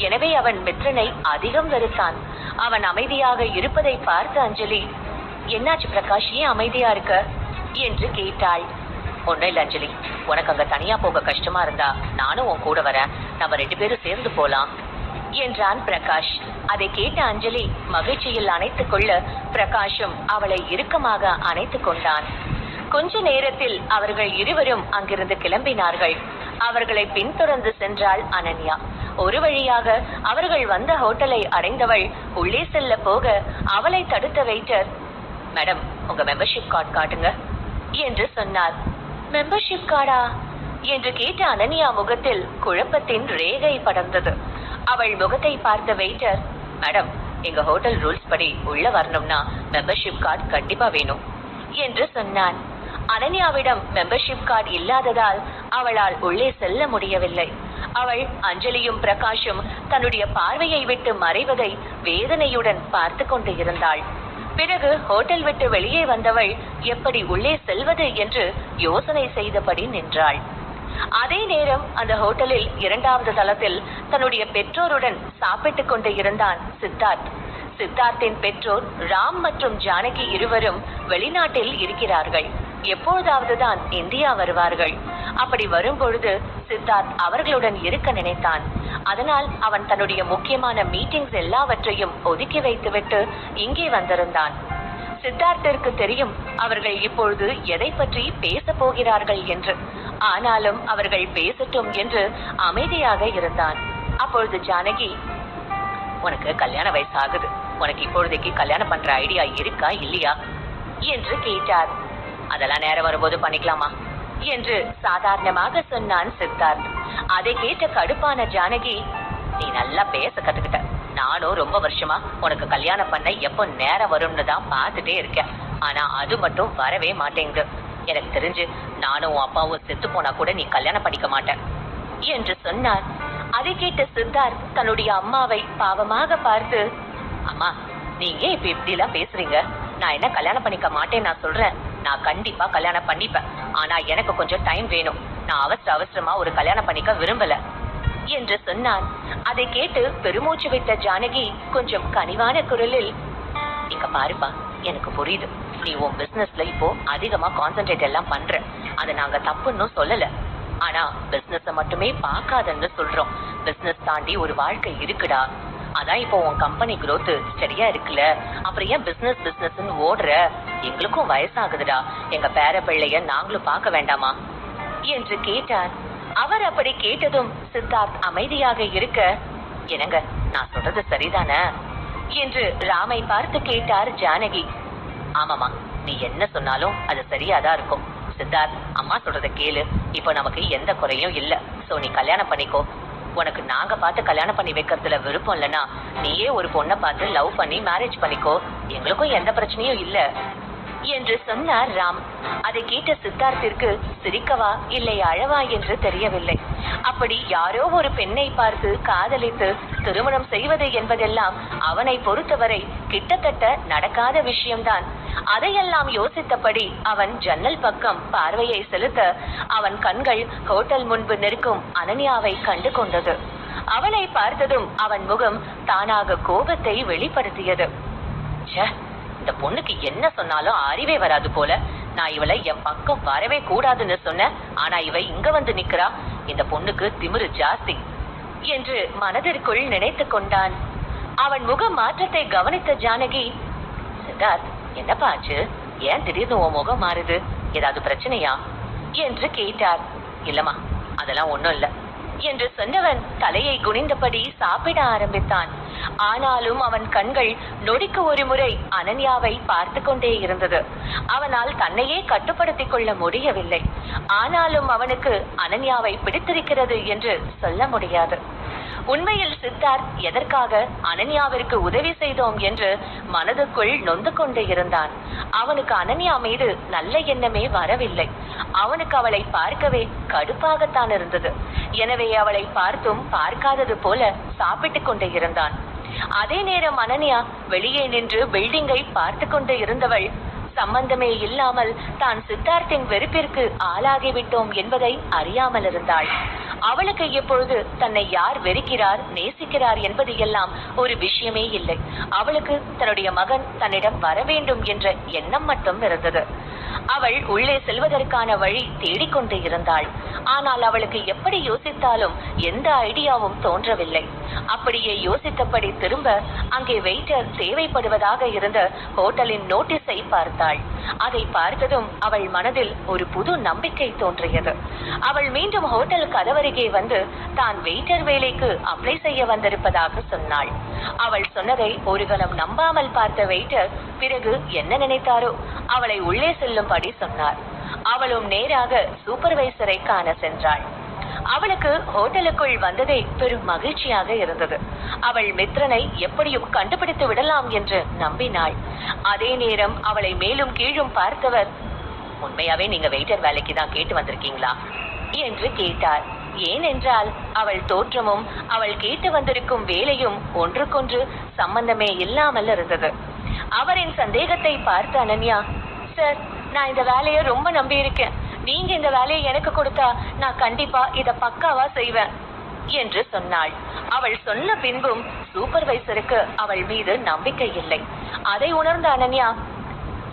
எனவே அவன் மித்ரனை அதிகம் வெறுத்தான். அவன் அமைதியாக இருப்பதை பார்த்த அஞ்சலி, என்னாச்சு பிரகாஷ், ஏன் அமைதியா இருக்க என்று கேட்டாள். ஒன்னும் இல்ல அஞ்சலி, உனக்கு அங்க தனியா போக கஷ்டமா இருந்தா நானும் உன் கூட வரேன், நம்ம 2 பேரும் சேர்ந்து போலாம் என்றான் பிரகாஷ். அதை கேட்ட அஞ்சலி மகிழ்ச்சியில் அணைத்துக் கொள்ள பிரகாஷும் அவளை இறுக்கமாக அணைத்துக் கொண்டான். கொஞ்ச நேரத்தில் அவர்கள் இருவரும் அங்கிருந்து கிளம்பினார்கள். அவர்களை பின்தொடர்ந்து சென்றாள் அனன்யா. ஒரு வழியாக அவர்கள் வந்த ஹோட்டலை அடைந்தவள் உள்ளே செல்ல போக அவளை தடுத்த வெயிட்டர், மேடம், உங்க மெம்பர்ஷிப் கார்டு காட்டுங்க என்று சொன்னார். மெம்பர்ஷிப் கார்டா என்று கேட்ட அனன்யா முகத்தில் குழப்பத்தின் ரேகை படர்ந்தது. அவள் முகத்தை பார்த்த வெயிட்டர், மேடம், எங்க ஹோட்டல் ரூல்ஸ் படி உள்ள வரணும்னா மெம்பர்ஷிப் கார்டு கண்டிப்பா வேணும் என்று சொன்னான். அனன்யாவிடம் மெம்பர்ஷிப் கார்டு இல்லாததால் அவளால் உள்ளே செல்ல முடியவில்லை. அவள் அஞ்சலியும் பிரகாஷும் தன்னுடைய பார்வையை விட்டு மறைவதை வேதனையுடன் பார்த்து கொண்டு இருந்தாள். பிறகு ஹோட்டல் விட்டு வெளியே வந்தவள் எப்படி உள்ளே செல்வது என்று யோசனை செய்தபடி நின்றாள். அதே நேரம் அந்த ஹோட்டலில் 2வது தளத்தில் தன்னுடைய பெற்றோருடன் சாப்பிட்டுக் கொண்டு இருந்தான் சித்தார்த். சித்தார்த்தின் பெற்றோர் ராம் மற்றும் ஜானகி இருவரும் வெளிநாட்டில் இருக்கிறார்கள். எப்பொழுதாவது தான் இந்தியா வருவார்கள். அப்படி வரும்பொழுது சித்தார்த் அவர்களுடன் இருக்க நினைத்தான். அதனால் அவன் தன்னுடைய முக்கியமான மீட்டிங்ஸ் எல்லாவற்றையும் ஒதுக்கி வைத்துவிட்டு இங்கே வந்திருந்தான். சித்தார்த்திற்கு தெரியும் அவர்கள் இப்பொழுது எதை பற்றி பேச போகிறார்கள் என்று. ஆனாலும் அவர்கள் பேசட்டும் என்று அமைதியாக இருந்தான். அப்பொழுது ஜானகி, உனக்கு கல்யாண வயசு ஆகுது, உனக்கு இப்பொழுதைக்கு கல்யாணம் பண்ற ஐடியா இருக்கா இல்லையா என்று கேட்டார். அதெல்லாம் நேரம் வரும்போது பண்ணிக்கலாமா என்று சாதாரணமாக சொன்னான் சித்தார்த். அதை கேட்ட கடுப்பான ஜானகி, நீ நல்லா பேச கத்துக்கிட்ட. நானும் ரொம்ப வருஷமா உனக்கு கல்யாணம் பண்ண எப்போ நேரம் வரும்னு தான் பார்த்துட்டே இருக்கேன். ஆனா அது மட்டும் வரவே மாட்டேங்குது. எனக்கு தெரிஞ்சு நானும் உன் அப்பாவும் செத்து போனா கூட நீ கல்யாணம் பண்ணிக்க மாட்டேன் என்று சொன்னார். அதை கேட்ட சித்தார்த் தன்னுடைய அம்மாவை பாவமாக பார்த்து, அம்மா, நீங்க இப்ப இப்படி எல்லாம் பேசுறீங்க? நான் என்ன கல்யாணம் பண்ணிக்க மாட்டேன் நான் சொல்றேன். நான் கண்டிப்பா கல்யாணம் பண்ணிப்பேன். ஆனா எனக்கு கொஞ்சம் டைம் வேணும். நான் அவசரமா ஒரு கல்யாணம் பண்ணிக்க விரும்பல என்று சொன்னான். அதை கேட்டு பெருமூச்சு விட்ட ஜானகி கொஞ்சம் கனிவான குரலில், இங்க பாருப்பா, எனக்கு புரியுது, நீ உன் பிசினஸ்ல இப்போ அதிகமா கான்சென்ட்ரேட் எல்லாம் பண்ற. அதை நாங்க தப்புன்னு சொல்லல. ஆனா பிசினஸ் மட்டுமே பார்க்காதன்னு சொல்றோம். பிசினஸ் தாண்டி ஒரு வாழ்க்கை இருக்குடா. அதான் இப்போ உன் கம்பெனி growth சரியா இருக்குல்ல, அப்புறம் ஏன் பிசினஸ் ஓடுற? எங்களுக்கும் வயசாகுதுடா. எங்க பேர பிள்ளைய நாங்களும் பார்க்க வேண்டாமா என்று கேட்டார். அவர் அப்படி கேட்டதும் சித்தார்த் அமைதியாக இருக்க, என்னங்க, நான் சொல்றது சரிதானே என்று ராமை பார்த்து கேட்டார் ஜானகி. ஆமாமா, நீ என்ன சொன்னாலும் அது சரியாதான் இருக்கும். சித்தார்த், அம்மா சொல்றத கேளு. இப்போ நமக்கு எந்த குறையும் இல்ல. சோ நீ கல்யாணம் பண்ணிக்கோ. உனக்கு நாங்க பார்த்து கல்யாணம் பண்ணி வைக்கிறதுல விருப்பம் இல்லைன்னா நீயே ஒரு பொண்ணை பார்த்து லவ் பண்ணி மேரேஜ் பண்ணிக்கோ. எங்களுக்கும் எந்த பிரச்சனையும் இல்ல என்று சொன்னார் ராம். அதை கேட்ட சித்தார்த்திற்கு சிரிக்கவா இல்லை அழவா என்று தெரியவில்லை. அப்படி யாரோ ஒரு பெண்ணை பார்த்து காதலித்து திருமணம் செய்வது என்பதெல்லாம் அவனை பொறுத்தவரை கிட்டத்தட்ட நடக்காத விஷயம்தான். அதையெல்லாம் யோசித்தபடி அவன் ஜன்னல் பக்கம் பார்வையை செலுத்த அவன் கண்கள் ஹோட்டல் முன்பு நிற்கும் அனன்யாவை கண்டு கொண்டது. அவளை பார்த்ததும் அவன் முகம் தானாக கோபத்தை வெளிப்படுத்தியது. இந்த பொண்ணுக்கு என்ன சொன்னாலும் அறிவே வராது போல. நான் இவளை என் பக்கம் வரவே கூடாதுன்னு சொன்னேன். ஆனா இவ இங்க வந்து நிக்கிறா. இந்த பொண்ணுக்கு திமிரு ஜாஸ்தி என்று மனதிற்குள் நினைத்து கொண்டான். அவன் முக மாற்றத்தை கவனித்த ஜானகி, சித்தார்த் என்னப்பா ஆச்சு? ஏன் திடீர்னு உன் முகம் மாறுது? ஏதாவது பிரச்சனையா என்று கேட்டார். இல்லம்மா, அதெல்லாம் ஒண்ணும் இல்ல என்று சொன்னவன் தலையை குனிந்தபடி சாப்பிட ஆரம்பித்தான். ஆனாலும் அவன் கண்கள் நொடிக்கு ஒரு முறை அனன்யாவை பார்த்து கொண்டே இருந்தது. அவனால் தன்னையே கட்டுப்படுத்திக் கொள்ள முடியவில்லை. ஆனாலும் அவனுக்கு அனன்யாவை பிடித்திருக்கிறது என்று சொல்ல முடியாது. உண்மையில் சித்தார்த் எதற்காக அனன்யாவிற்கு உதவி செய்தோம் என்று மனதுக்குள் நொந்து கொண்டு இருந்தான். அவனுக்கு அனன்யா மீது நல்ல எண்ணமே வரவில்லை. அவனுக்கு அவளை பார்க்கவே கடுப்பாகத்தான் இருந்தது. எனவே அவளை பார்த்தும் பார்க்காதது போல சாப்பிட்டு கொண்டு இருந்தான். அதே நேரம் அனன்யா வெளியே நின்று பில்டிங்கை பார்த்து கொண்டு இருந்தவள் சம்பந்தமே இல்லாமல் தான் சித்தார்த்தின் வெறுப்பிற்கு ஆளாகிவிட்டோம் என்பதை அறியாமல் இருந்தாள். அவளுக்கு இப்பொழுது தன்னை யார் வெறுக்கிறார் நேசிக்கிறார் என்பது எல்லாம் ஒரு விஷயமே இல்லை. அவளுக்கு தன்னுடைய மகன் தன்னிடம் வர வேண்டும் என்ற எண்ணம் மட்டும் இருந்தது. அவள் உள்ளே செல்வதற்கான வழி தேடிக்கொண்டு இருந்தாள். ஆனால் அவளுக்கு எப்படி யோசித்தாலும் எந்த ஐடியாவும் தோன்றவில்லை. அப்படியே யோசித்தபடி திரும்ப அங்கே வெயிட்டர் தேவைப்படுவதாக இருந்த ஹோட்டலின் நோட்டீஸை பார்த்தாள். அதை பார்த்ததும் அவள் மனதில் ஒரு புது நம்பிக்கை தோன்றியது. அவள் மீண்டும் ஹோட்டல் கதவருகே வந்து தான் வெயிட்டர் வேலைக்கு அப்ளை செய்ய வந்திருப்பதாக சொன்னாள். அவள் சொன்னதை ஒரு கணம் நம்பாமல் பார்த்த வெயிட்டர் பிறகு என்ன நினைத்தாரோ அவளை உள்ளே செல்லும்படி சொன்னார். அவளும் நேராக சூப்பர்வைசரை காண சென்றாள். அவளுக்கு ஹோட்டலுக்குள் வந்ததே பெரும் மகிழ்ச்சியாக இருந்தது. அவள் மித்ரனை எப்படியும் கண்டுபிடித்து விடலாம் என்று நம்பினாள். அதே நேரம் அவளை மேலும் கீழும் பார்த்தவர், உண்மையாவே நீங்க வெயிட்டர் வேலைக்கு தான் கேட்டு வந்திருக்கீங்களா என்று கேட்டார். ஏனென்றால் அவள் தோற்றமும் அவள் கேட்டு வந்திருக்கும் வேலையும் ஒன்றுக்கொன்று சம்பந்தமே இல்லாமல் இருந்தது. அவரின் சந்தேகத்தை பார்த்த அனன்யா, சார், நான் இந்த வேலையை ரொம்ப நம்பி இருக்கேன். நீங்க இந்த வேலையை எனக்கு கொடுத்தா நான் கண்டிப்பா இத பக்காவா செய்வேன் என்று சொன்னாள். அவள் சொன்ன பின்பும் சூப்பர்வைசருக்கு அவள் மீது நம்பிக்கை இல்லை. அதை உணர்ந்த அனன்யா,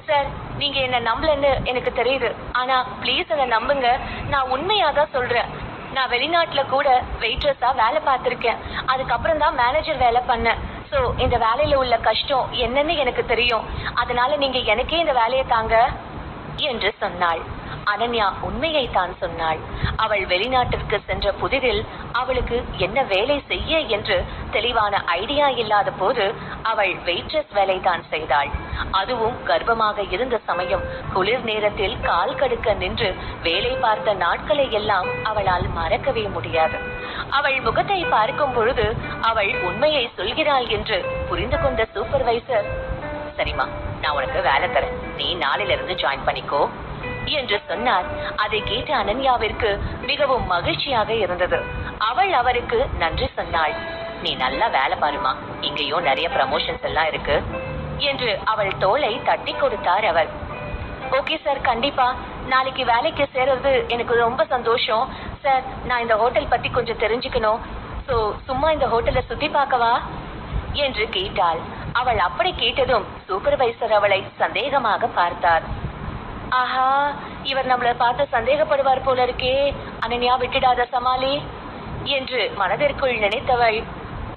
சார், நீங்க என்ன நம்பலன்னு எனக்கு தெரியுது. ஆனா பிளீஸ் அதை நம்புங்க. நான் உண்மையாதான் சொல்றேன். நான் வெளிநாட்டுல கூட வெயிட்ரஸா வேலை பார்த்திருக்கேன். அதுக்கப்புறம் தான் மேனேஜர் வேலை பண்ணேன். சோ இந்த வேலையில உள்ள கஷ்டம் என்னன்னு எனக்கு தெரியும். அதனால நீங்க எனக்கே இந்த வேலையை தாங்க என்று சொன்னாள். அனன்யா உண்மையை தான் சொன்னாள். அவள் வெளிநாட்டிற்கு சென்ற புதிதில் அவளுக்கு என்ன வேலை செய்ய என்று தெளிவான ஐடியா இல்லாத போது அவள் வெயிட்ரஸ் வேலை தான் செய்தாள். அதுவும் கர்ப்பமாக இருந்த சமயம் குளிர் நேரத்தில் கால் கடுக்க நின்று வேலை பார்த்த நாட்களை எல்லாம் அவளால் மறக்கவே முடியாது. அவள் முகத்தை பார்க்கும் பொழுது அவள் உண்மையை சொல்கிறாள் என்று புரிந்து கொண்ட சூப்பர்வைசர், சரிம்மா, நான் உனக்கு வேலை தரேன், நீ நாளிலிருந்து ஜாயின் பண்ணிக்கோ என்று சொன்னார். அதை கேட்ட அனன்யாவிற்கு மிகவும் மகிழ்ச்சியாக இருந்தது. அவள் அவருக்கு நன்றி சொன்னாள். நீ நல்லா வேலை பாருமா, இங்கேயும் நிறைய ப்ரமோஷன்ஸ் எல்லாம் இருக்கு என்று அவள் தோளை தட்டி கொடுத்தார் அவர். ஓகே சார், கண்டிப்பா நாளைக்கு வேலைக்கு சேர்றது எனக்கு ரொம்ப சந்தோஷம். சார், நான் இந்த ஹோட்டல் பத்தி கொஞ்சம் தெரிஞ்சுக்கணும். சோ சும்மா இந்த ஹோட்டலை சுத்தி பார்க்கவா என்று கேட்டாள். அவள் அப்படி கேட்டதும் சூப்பர்வைசர் அவளை சந்தேகமாக பார்த்தார். ஆஹா, இவர் நம்மளை பார்த்து சந்தேகப்படுவார் போல இருக்கே, அனன்யா விட்டுடாத சமாளி என்று மனதிற்குள் நினைத்தவள்,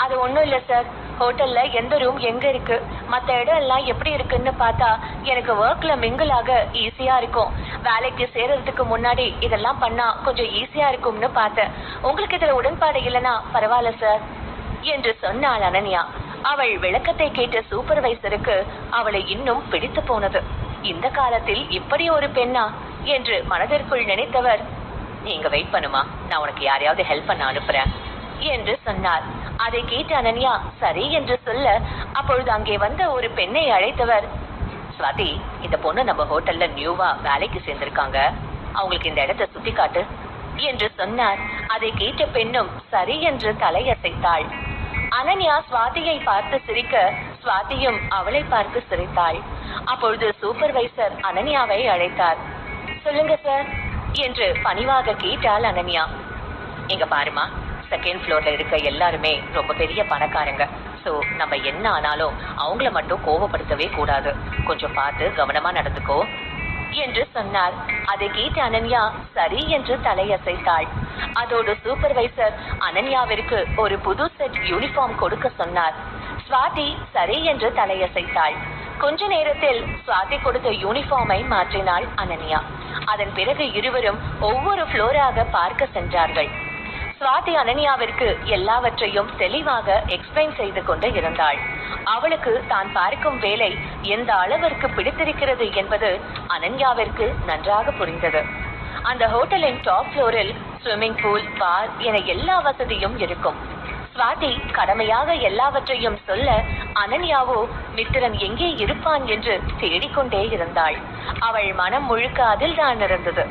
அது ஒண்ணும் இல்ல சார், ஹோட்டல்ல எந்த ரூம் எங்க இருக்கு, மத்த இடம் எல்லாம் எப்படி இருக்குன்னு பார்த்தா எனக்கு ஒர்க்ல மிங்கிள் ஆக ஈஸியா இருக்கும். வேலைக்கு சேர்றதுக்கு முன்னாடி இதெல்லாம் பண்ணா கொஞ்சம் ஈஸியா இருக்கும்னு பார்த்தேன். உங்களுக்கு இதுல உடன்பாடு இல்லைன்னா பரவாயில்ல சார் என்று சொன்னாள் அனன்யா. அவள் விளக்கத்தை கேட்ட சூப்பர்வைசருக்கு அவளை இன்னும் பிடித்து போனது. இந்த காலத்தில் இப்படி ஒரு பெண்ணா என்று மனதிற்குள் நினைத்தவர், நீங்க வெயிட் பண்ணுமா, நான் உனக்கு யாரையாவது ஹெல்ப் பண்ண அனுப்புறேன் என்று சொன்னார். அதை கேட்ட அனன்யா சரி என்று சொல்ல, அப்பொழுது அங்கே வந்த ஒரு பெண்ணை அழைத்தவர், ஸ்வாதி, இந்த பொண்ணு நம்ம ஹோட்டல்ல நியூவா வேலைக்கு சேர்ந்திருக்காங்க, அவங்களுக்கு இந்த இடத்தை சுத்தி காட்டு என்று சொன்னார். அதை கேட்ட பெண்ணும் சரி என்று தலையசைத்தாள். அனன்யா ஸ்வாதியை பார்த்து சிரிக்க, ஸ்வாதியும் அவளை பார்த்து சிரித்தாள். அப்பொழுது சூப்பர்வைசர் அனன்யாவை அழைத்தார். சொல்லுங்க சார் என்று பணிவாக கேட்டாள் அனன்யா. இங்க பாருமா, செகண்ட் ஃப்ளோர்ல இருக்க எல்லாருமே ரொம்ப பெரிய பணக்காரங்க. சோ நம்ம என்ன ஆனாலும் அவங்கள மட்டும் கோபப்படுத்தவே கூடாது. கொஞ்சம் பார்த்து கவனமா நடந்துக்கோ என்று சொன்னார். அதை கேட்ட அனன்யா சரி என்று தலையசைத்தாள். அதோடு சூப்பர்வைசர் அனன்யாவிற்கு ஒரு புது செட் யூனிஃபார்ம் கொடுக்க சொன்னார். ஸ்வாதி சரி என்று தலையசைத்தாள். கொஞ்ச நேரத்தில் ஸ்வாதி கொடுத்த யூனிஃபார்மை மாற்றினாள் அனன்யா. அதன் பிறகு இருவரும் ஒவ்வொரு ஃப்ளோராக பார்க்க சென்றார்கள். ஸ்வாதி அனன்யாவிற்கு எல்லாவற்றையும் தெளிவாக எக்ஸ்பிளைன் செய்து கொண்டு இருந்தாள். அவளுக்கு தான் பார்க்கும் வேலை எந்த அளவிற்கு பிடித்திருக்கிறது என்பது அனன்யாவிற்கு நன்றாக புரிந்தது. அந்த ஹோட்டலின் டாப் ஃப்ளோரில் ஸ்விம்மிங் பூல், பார் என எல்லா வசதியும் இருக்கும். ஸ்வாதி கடமையாக எல்லாவற்றையும் சொல்ல, அனன்யாவோ மித்திரன் எங்கே இருப்பான் என்று தேடிக்கொண்டே இருந்தாள். அவள் மனம் முழுக்க அதில் தான் இருந்தது.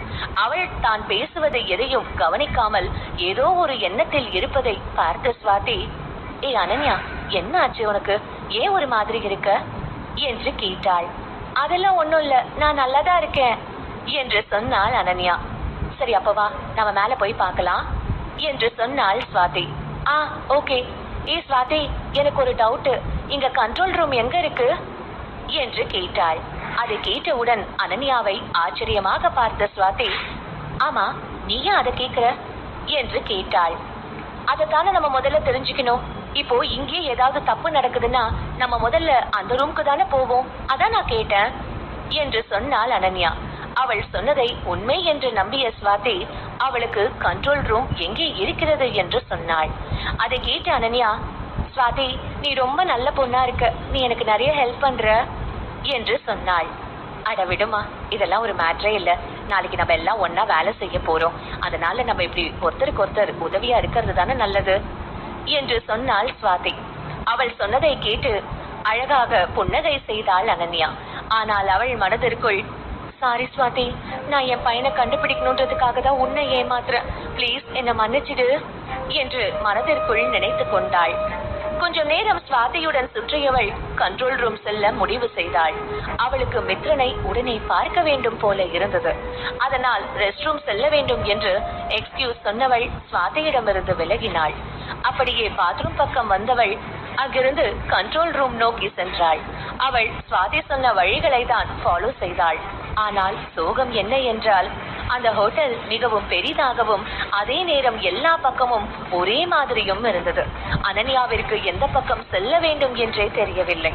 அவள் தான் பேசுவதை எதையும் கவனிக்காமல் ஏதோ ஒரு எண்ணத்தில் இருப்பதை பார்த்த ஸ்வாதி, ஏ அனன்யா, என்ன ஆச்சு உனக்கு? ஏன் ஒரு மாதிரி இருக்க என்று கேட்டாள். அதெல்லாம் ஒண்ணும் இல்ல, நான் நல்லாதான் இருக்கேன் என்று சொன்னாள் அனன்யா. சரி அப்பவா நம்ம மேல போய் பார்க்கலாம் என்று சொன்னாள் ஸ்வாதி. ஓகே. ஏ ஸ்வாதி, எனக்கு ஒரு டவுட், இங்க கண்ட்ரோல் ரூம் எங்க இருக்கு என்று கேட்டாள். அதை கேட்டவுடன் அனன்யாவை ஆச்சரியமாக பார்த்த ஸ்வாதி, ஆமா நீயா அதை கேக்குற என்று கேட்டாள். அதைத்தானே நம்ம முதல்ல தெரிஞ்சுக்கணும். இப்போ இங்கே ஏதாவது தப்பு நடக்குதுன்னா நம்ம முதல்ல அந்த ரூம்க்கு தானே போவோம், அதான் நான் கேட்டேன் என்று சொன்னாள் அனன்யா. அவள் சொன்னதை உண்மை என்று நம்பிய ஸ்வாதி அவளுக்கு கண்ட்ரோல் ரூம் எங்கே இருக்கிறது என்று சொன்னாள். அதை கேட்ட அனன்யா, ஸ்வாதி நீ ரொம்ப நல்ல பொண்ணா இருக்க, நீ எனக்கு நிறைய ஹெல்ப் பண்ற என்று சொன்னாள். அட விடுமா, இதெல்லாம் ஒரு மேட்டரே இல்ல. நாளைக்கு நம்ம எல்லாம் ஒன்னா வேலை செய்ய போறோம். அதனால நம்ம இப்படி ஒருத்தருக்கு ஒருத்தர் உதவியா இருக்கிறது தானே நல்லது என்று சொன்னாள் ஸ்வாதி. அவள் சொன்னதை கேட்டு அழகாக புன்னகை செய்தாள் அனன்யா. ஆனால் அவள் மனதிற்குள், சாரி ஸ்வாதி, நான் என் பையனை கண்டுபிடிக்கணுன்றதுக்காக தான் உன்னை ஏமாத்துறேன், பிளீஸ் என்ன மன்னிச்சிடு என்று மனதிற்குள் நினைத்து கொண்டாள். கொஞ்சம் நேரம் ஸ்வாதியுடன் சுற்றியவள் கண்ட்ரோல் ரூம் செல்ல முடிவு செய்தாள். அவளுக்கு மித்ரனை உடனே பார்க்க வேண்டும் போல இருந்தது. அதனால் ரெஸ்ட் ரூம் செல்ல வேண்டும் என்று எக்ஸ்கியூஸ் சொன்னவள் ஸ்வாதியிடமிருந்து விலகினாள். அப்படியே பாத்ரூம் பக்கம் வந்தவள் அங்கிருந்து கண்ட்ரோல் ரூம் நோக்கி சென்றாள். அவள் ஸ்வாதி சொன்ன வழிகளை தான் ஃபாலோ செய்தாள். ஆனால் சோகம் என்ன என்றால், அந்த ஹோட்டல் மிகவும் பெரிதாகவும் அதே நேரம் எல்லா பக்கமும் ஒரே மாதிரியும் இருந்தது. அனன்யாவிற்கு எந்த பக்கம் செல்ல வேண்டும் என்றே தெரியவில்லை.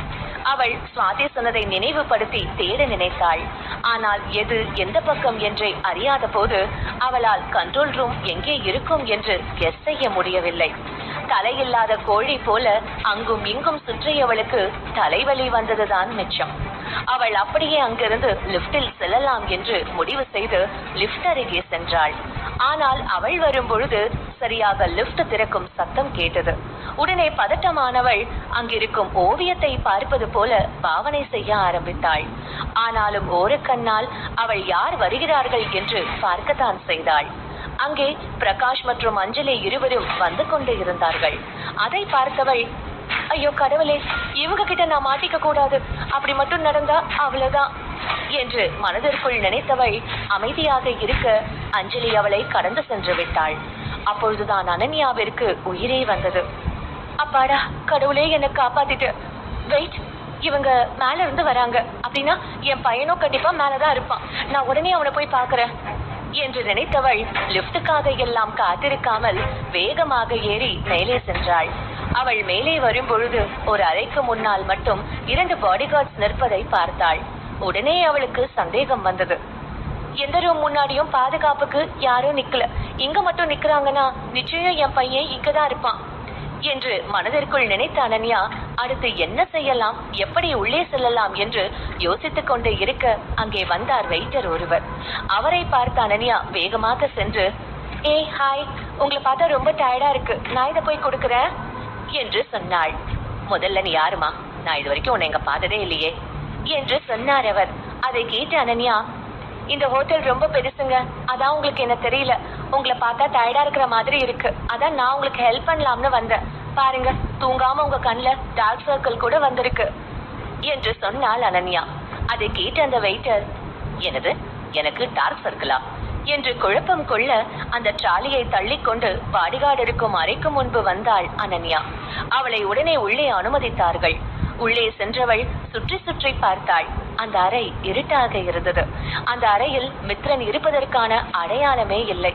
அவள் ஸ்வாதி சொன்னதை நினைவுபடுத்தி தேட நினைத்தாள். ஆனால் எது எந்த பக்கம் என்றே அறியாத போது அவளால் கண்ட்ரோல் ரூம் எங்கே இருக்கும் என்று கெஸ் செய்ய முடியவில்லை. தலையில்லாத கோழி போல அங்கும் இங்கும் சுற்றியவளுக்கு தலைவலி வந்ததுதான் மிச்சம். அவள் அப்படியே அங்கிருந்து லிப்டில் செல்லலாம் என்று முடிவு செய்து லிப்ட் அருகே சென்றாள். ஆனால் அவள் வரும் பொழுது சரியாக லிப்ட் திறக்கும் சத்தம் கேட்டது. உடனே பதட்டமானவள் அங்கிருக்கும் ஓவியத்தை பார்ப்பது போல பாவனை செய்ய ஆரம்பித்தாள். ஆனாலும் ஒரு கண்ணால் அவள் யார் வருகிறார்கள் என்று பார்க்கத்தான் செய்தாள். அங்கே பிரகாஷ் மற்றும் அஞ்சலி இருவரும் வந்து கொண்டு இருந்தார்கள். அதை பார்த்தவள், ஐயோ கடவுளே, இவங்க கிட்ட நான் மாட்டிக்க கூடாது, அப்படி மட்டும் நடந்தா அவ்வளவுதான் என்று மனதிற்குள் நினைத்தவள் அமைதியாக இருக்க அஞ்சலி அவளை கடந்து சென்று விட்டாள். அப்பொழுதுதான் அனன்யாவிற்கு உயிரே வந்தது. அப்பாடா, கடவுளே என்னை காப்பாத்திட்டு. வெயிட், இவங்க மேல இருந்து வராங்க அப்படின்னா என் பையனும் கண்டிப்பா மேலதான் இருப்பான். நான் உடனே அவனை போய் பாக்குறேன் என்று நினைத்தவள் லிப்டுக்காக எல்லாம் காத்திருக்காமல் வேகமாக ஏறி மேலே சென்றாள். அவள் மேலே வரும் பொழுது ஒரு அறைக்கு முன்னால் மட்டும் 2 பாடிகார்ட்ஸ் நிற்பதை பார்த்தாள். உடனே அவளுக்கு சந்தேகம் வந்தது. எந்த ரூம் முன்னாடியும் பாதுகாப்புக்கு யாரும் நிக்கல, இங்க மட்டும் நிக்கிறாங்கன்னா நிச்சயம் என் பையன் இங்கதான் இருப்பான் என்று மனதிற்குள் நினைத்த அனன்யா அடுத்து என்ன செய்யலாம், எப்படி உள்ளே செல்லலாம் என்று யோசித்துக் கொண்டு இருக்க அங்கே வந்தார் வெயிட்டர் ஒருவர். அவரை பார்த்த அனன்யா வேகமாக சென்று, ஏய் ஹாய், உங்களை பார்த்தா ரொம்ப டயர்டா இருக்கு, நான் இதை போய் கொடுக்குறேன் என்று சொன்னாள். முதல்ல நீ யாருமா? நான் இது வரைக்கும் உன்னை எங்க பார்த்ததே இல்லையே என்று சொன்னார் அவர். அதை கேட்ட அனன்யா, இந்த ஹோட்டல் ரொம்ப பெருசுங்க, அதான் உங்களுக்கு என்ன தெரியல, உங்களை பார்த்தா டயர்டா இருக்கிற மாதிரி இருக்கு, அதான் நான் உங்களுக்கு ஹெல்ப் பண்ணலாம்னு வந்தேன். பாருங்க, தூங்காம உங்க கண்ணுல டார்க் சர்க்கிள் கூட வந்திருக்கு என்று சொன்னாள் அனன்யா. அதை கேட்ட அந்த வெயிட்டர், எனது எனக்கு டார்க் சர்க்கிளா என்று குழப்பம் கொள்ள அந்த ட்ராலியை தள்ளிக்கொண்டு பாடிகார்டு இருக்கும் அறைக்கு முன்பு வந்தாள் அனன்யா. அவளை உடனே உள்ளே அனுமதித்தார்கள். உள்ளே சென்றவள் சுற்றி சுற்றி பார்த்தாள். அந்த அறை இருட்டாக இருந்தது. அந்த அறையில் மித்ரன் இருப்பதற்கான அடையாளமே இல்லை.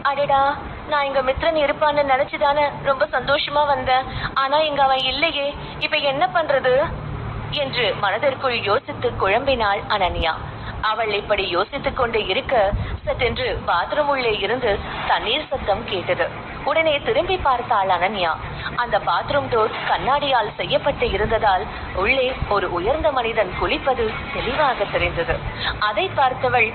அடடா, நான் இங்க மித்ரன் இருப்பான்னு நினைச்சுதானே ரொம்ப சந்தோஷமா வந்தேன். ஆனா இங்க அவன் இல்லையே, இப்ப என்ன பண்றது என்று மனதிற்குள் யோசித்து குழம்பினாள் அனன்யா. அவள் இப்படி யோசித்துக் கொண்டு இருக்க சட்டென்று பாத்ரூம் உள்ளே இருந்து தண்ணீர் சத்தம் கேட்டது. உடனே திரும்பி பார்த்தாள் அனன்யா. அந்த பாத்ரூம் டோர் கண்ணாடியால் செய்யப்பட்டு இருந்ததால் உள்ளே ஒரு உயர்ந்த மனிதன் குளிப்பது தெளிவாக தெரிந்தது. அதை பார்த்தவள்,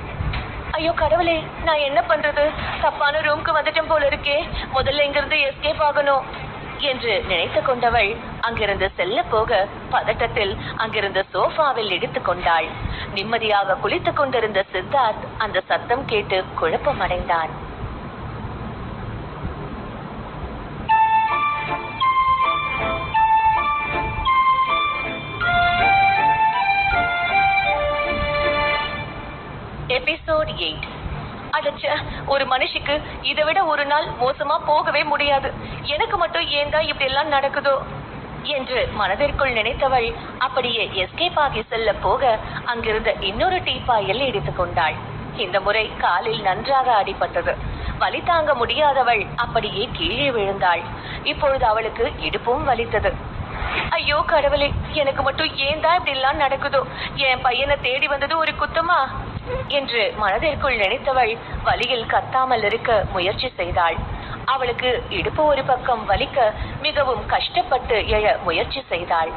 ஐயோ கடவுளே, நான் என்ன பண்றது, தப்பான ரூம்க்கு வந்துட்டேன் போல இருக்கே, முதல்ல இங்கிருந்து எஸ்கேப் ஆகணும் என்று நினைத்து கொண்டவள் அங்கிருந்து செல்ல போக பதட்டத்தில் அங்கிருந்த சோஃபாவில் இடித்துக் கொண்டாள். நிம்மதியாக குளித்துக் கொண்டிருந்த சித்தார்த் அந்த சத்தம் கேட்டு குழப்பமடைந்தான். எபிசோட் 8. அடச்ச, ஒரு மனுஷிக்கு இதை விட ஒரு நாள் மோசமா போகவே முடியாது. எனக்கு மட்டும் ஏந்தா இப்படி எல்லாம் நடக்குதோ என்று மனதிற்குள் நினைத்தவள் அப்படியே எஸ்கேப் ஆகி செல்ல போக அங்கிருந்த இன்னொரு டீப்பாயில் இடித்துக் கொண்டாள். இந்த முறை காலில் நன்றாக அடிபட்டது. வலி தாங்க முடியாதவள் அப்படியே கீழே விழுந்தாள். இப்பொழுது அவளுக்கு இடுப்பும் வலித்தது. ஐயோ கடவுளே, எனக்கு மட்டும் ஏந்தா இப்படி எல்லாம் நடக்குதோ, என் பையனை தேடி வந்தது ஒரு குத்தமா என்று மனதிற்குள் நினைத்தவள் வலியில் கத்தாமல் இருக்க முயற்சி செய்தாள். அவளுக்கு இடுப்பு ஒரு பக்கம் வலிக்க மிகவும் கஷ்டப்பட்டு எழ முயற்சி செய்தாள்.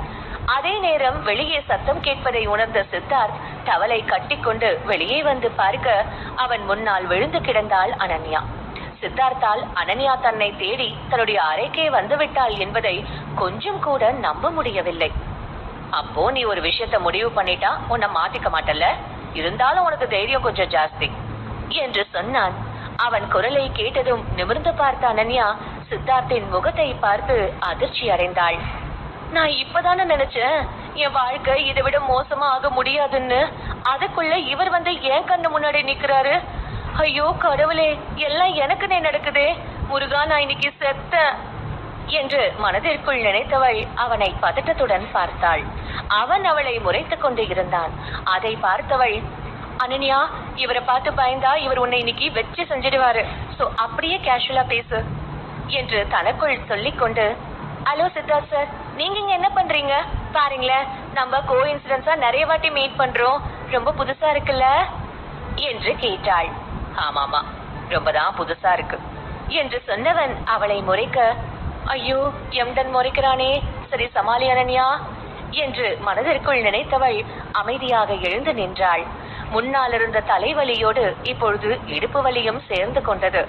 அதே நேரம் வெளியே சத்தம் கேட்பதை உணர்ந்த சித்தார்த் டவலை கட்டிக்கொண்டு வெளியே வந்து பார்க்க அவன் முன்னால் விழுந்து கிடந்தாள் அனன்யா. சித்தார்த்தால் அனன்யா தன்னை தேடி தன்னுடைய அறைக்கே வந்துவிட்டாள் என்பதை கொஞ்சம் கூட நம்ப முடியவில்லை. அப்போ நீ ஒரு விஷயத்த முடிவு பண்ணிட்டா உன்னை மாத்திக்க மாட்டல்ல, இருந்தாலும் உனக்கு தைரியம் கொஞ்சம் ஜாஸ்தி என்று சொன்னான். அவன் குரலை கேட்டதும் நிமிர்ந்து பார்த்த அனன்யா சித்தார்த்தின் முகத்தை பார்த்து அதிர்ச்சி அடைந்தாள். நான் இப்பதானே நினைச்சேன் என் வாழ்க்கை இதை விட மோசமா ஆக முடியாதுன்னு, அதுக்குள்ள இவர் வந்து என் கண்ணு முன்னாடி நிக்கிறாரு. ஐயோ கடவுளே, எல்லாம் எனக்குனே நடக்குதே, முருகா நான் இன்னைக்கு செத்த என்று மனதிற்குள் நினைத்தவள் அவனை பதட்டத்துடன் பார்த்தாள். அவன் அவளை முறைத்துக் கொண்டு இருந்தான். அதை பார்த்தவள், அனன்யா, இவரை பார்த்து பயந்தா இவர் உன்னை இன்னைக்கு வச்சு செஞ்சிடுவாரு, சோ அப்படியே கேஷுவலா பேசு என்று தனக்குள் சொல்லிக்கொண்டு, ஹலோ சித்தார்த் சார், நீங்க இங்க என்ன பண்றீங்க? பாருங்களேன், நம்ம கோஇன்சிடென்ஸா நிறைய வாட்டி மீட் பண்றோம், ரொம்ப புதுசா இருக்குல்ல என்று கேட்டாள். ஆமாமா, ரொம்பதான் புதுசா இருக்கு என்று சொன்னவன் அவளை முறைக்க, ஐயோ எம்டன் முறைக்கிறானே, சரி சமாளி அனன்யா என்று மனதிற்குள் நினைத்தவள் அமைதியாக எழுந்து நின்றாள். முன்னால் இருந்த தலைவலியோடு இப்பொழுது இடுப்பு வலியும் சேர்ந்து கொண்டது.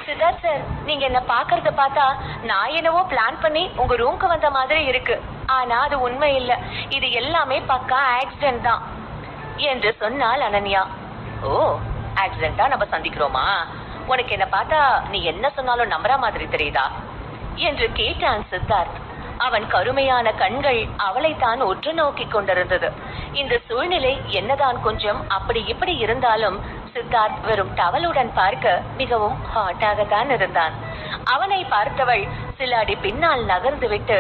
சித்தார்த் சார், நீங்க என்ன பாக்குறத பார்த்தா நான் என்னவோ பிளான் பண்ணி உங்க ரூம்க்கு வந்த மாதிரி இருக்கு, ஆனா அது உண்மை இல்ல, இது எல்லாமே பக்கா ஆக்சிடென்ட் தான் என்று சொன்னாள் அனன்யா. ஓ, ஆக்சிடென்ட்டா நம்ம சந்திக்கிறோமா? உனக்கு என்ன பார்த்தா நீ என்ன சொன்னாலும் நம்புற மாதிரி தெரியுதா என்று கேட்டான் சித்தார்த். அவன் கருமையான கண்கள் அவளைத்தான் உற்று நோக்கி கொண்டிருந்தது. இந்த சூழ்நிலை என்னதான் கொஞ்சம் அப்படி இப்படி இருந்தாலும் சித்தார்த் வெறும் டவலுடன் பார்க்க மிகவும் ஹாட்டாகத்தான் இருந்தான். அவனை பார்த்தவள் சில அடி பின்னால் நகர்ந்து விட்டு,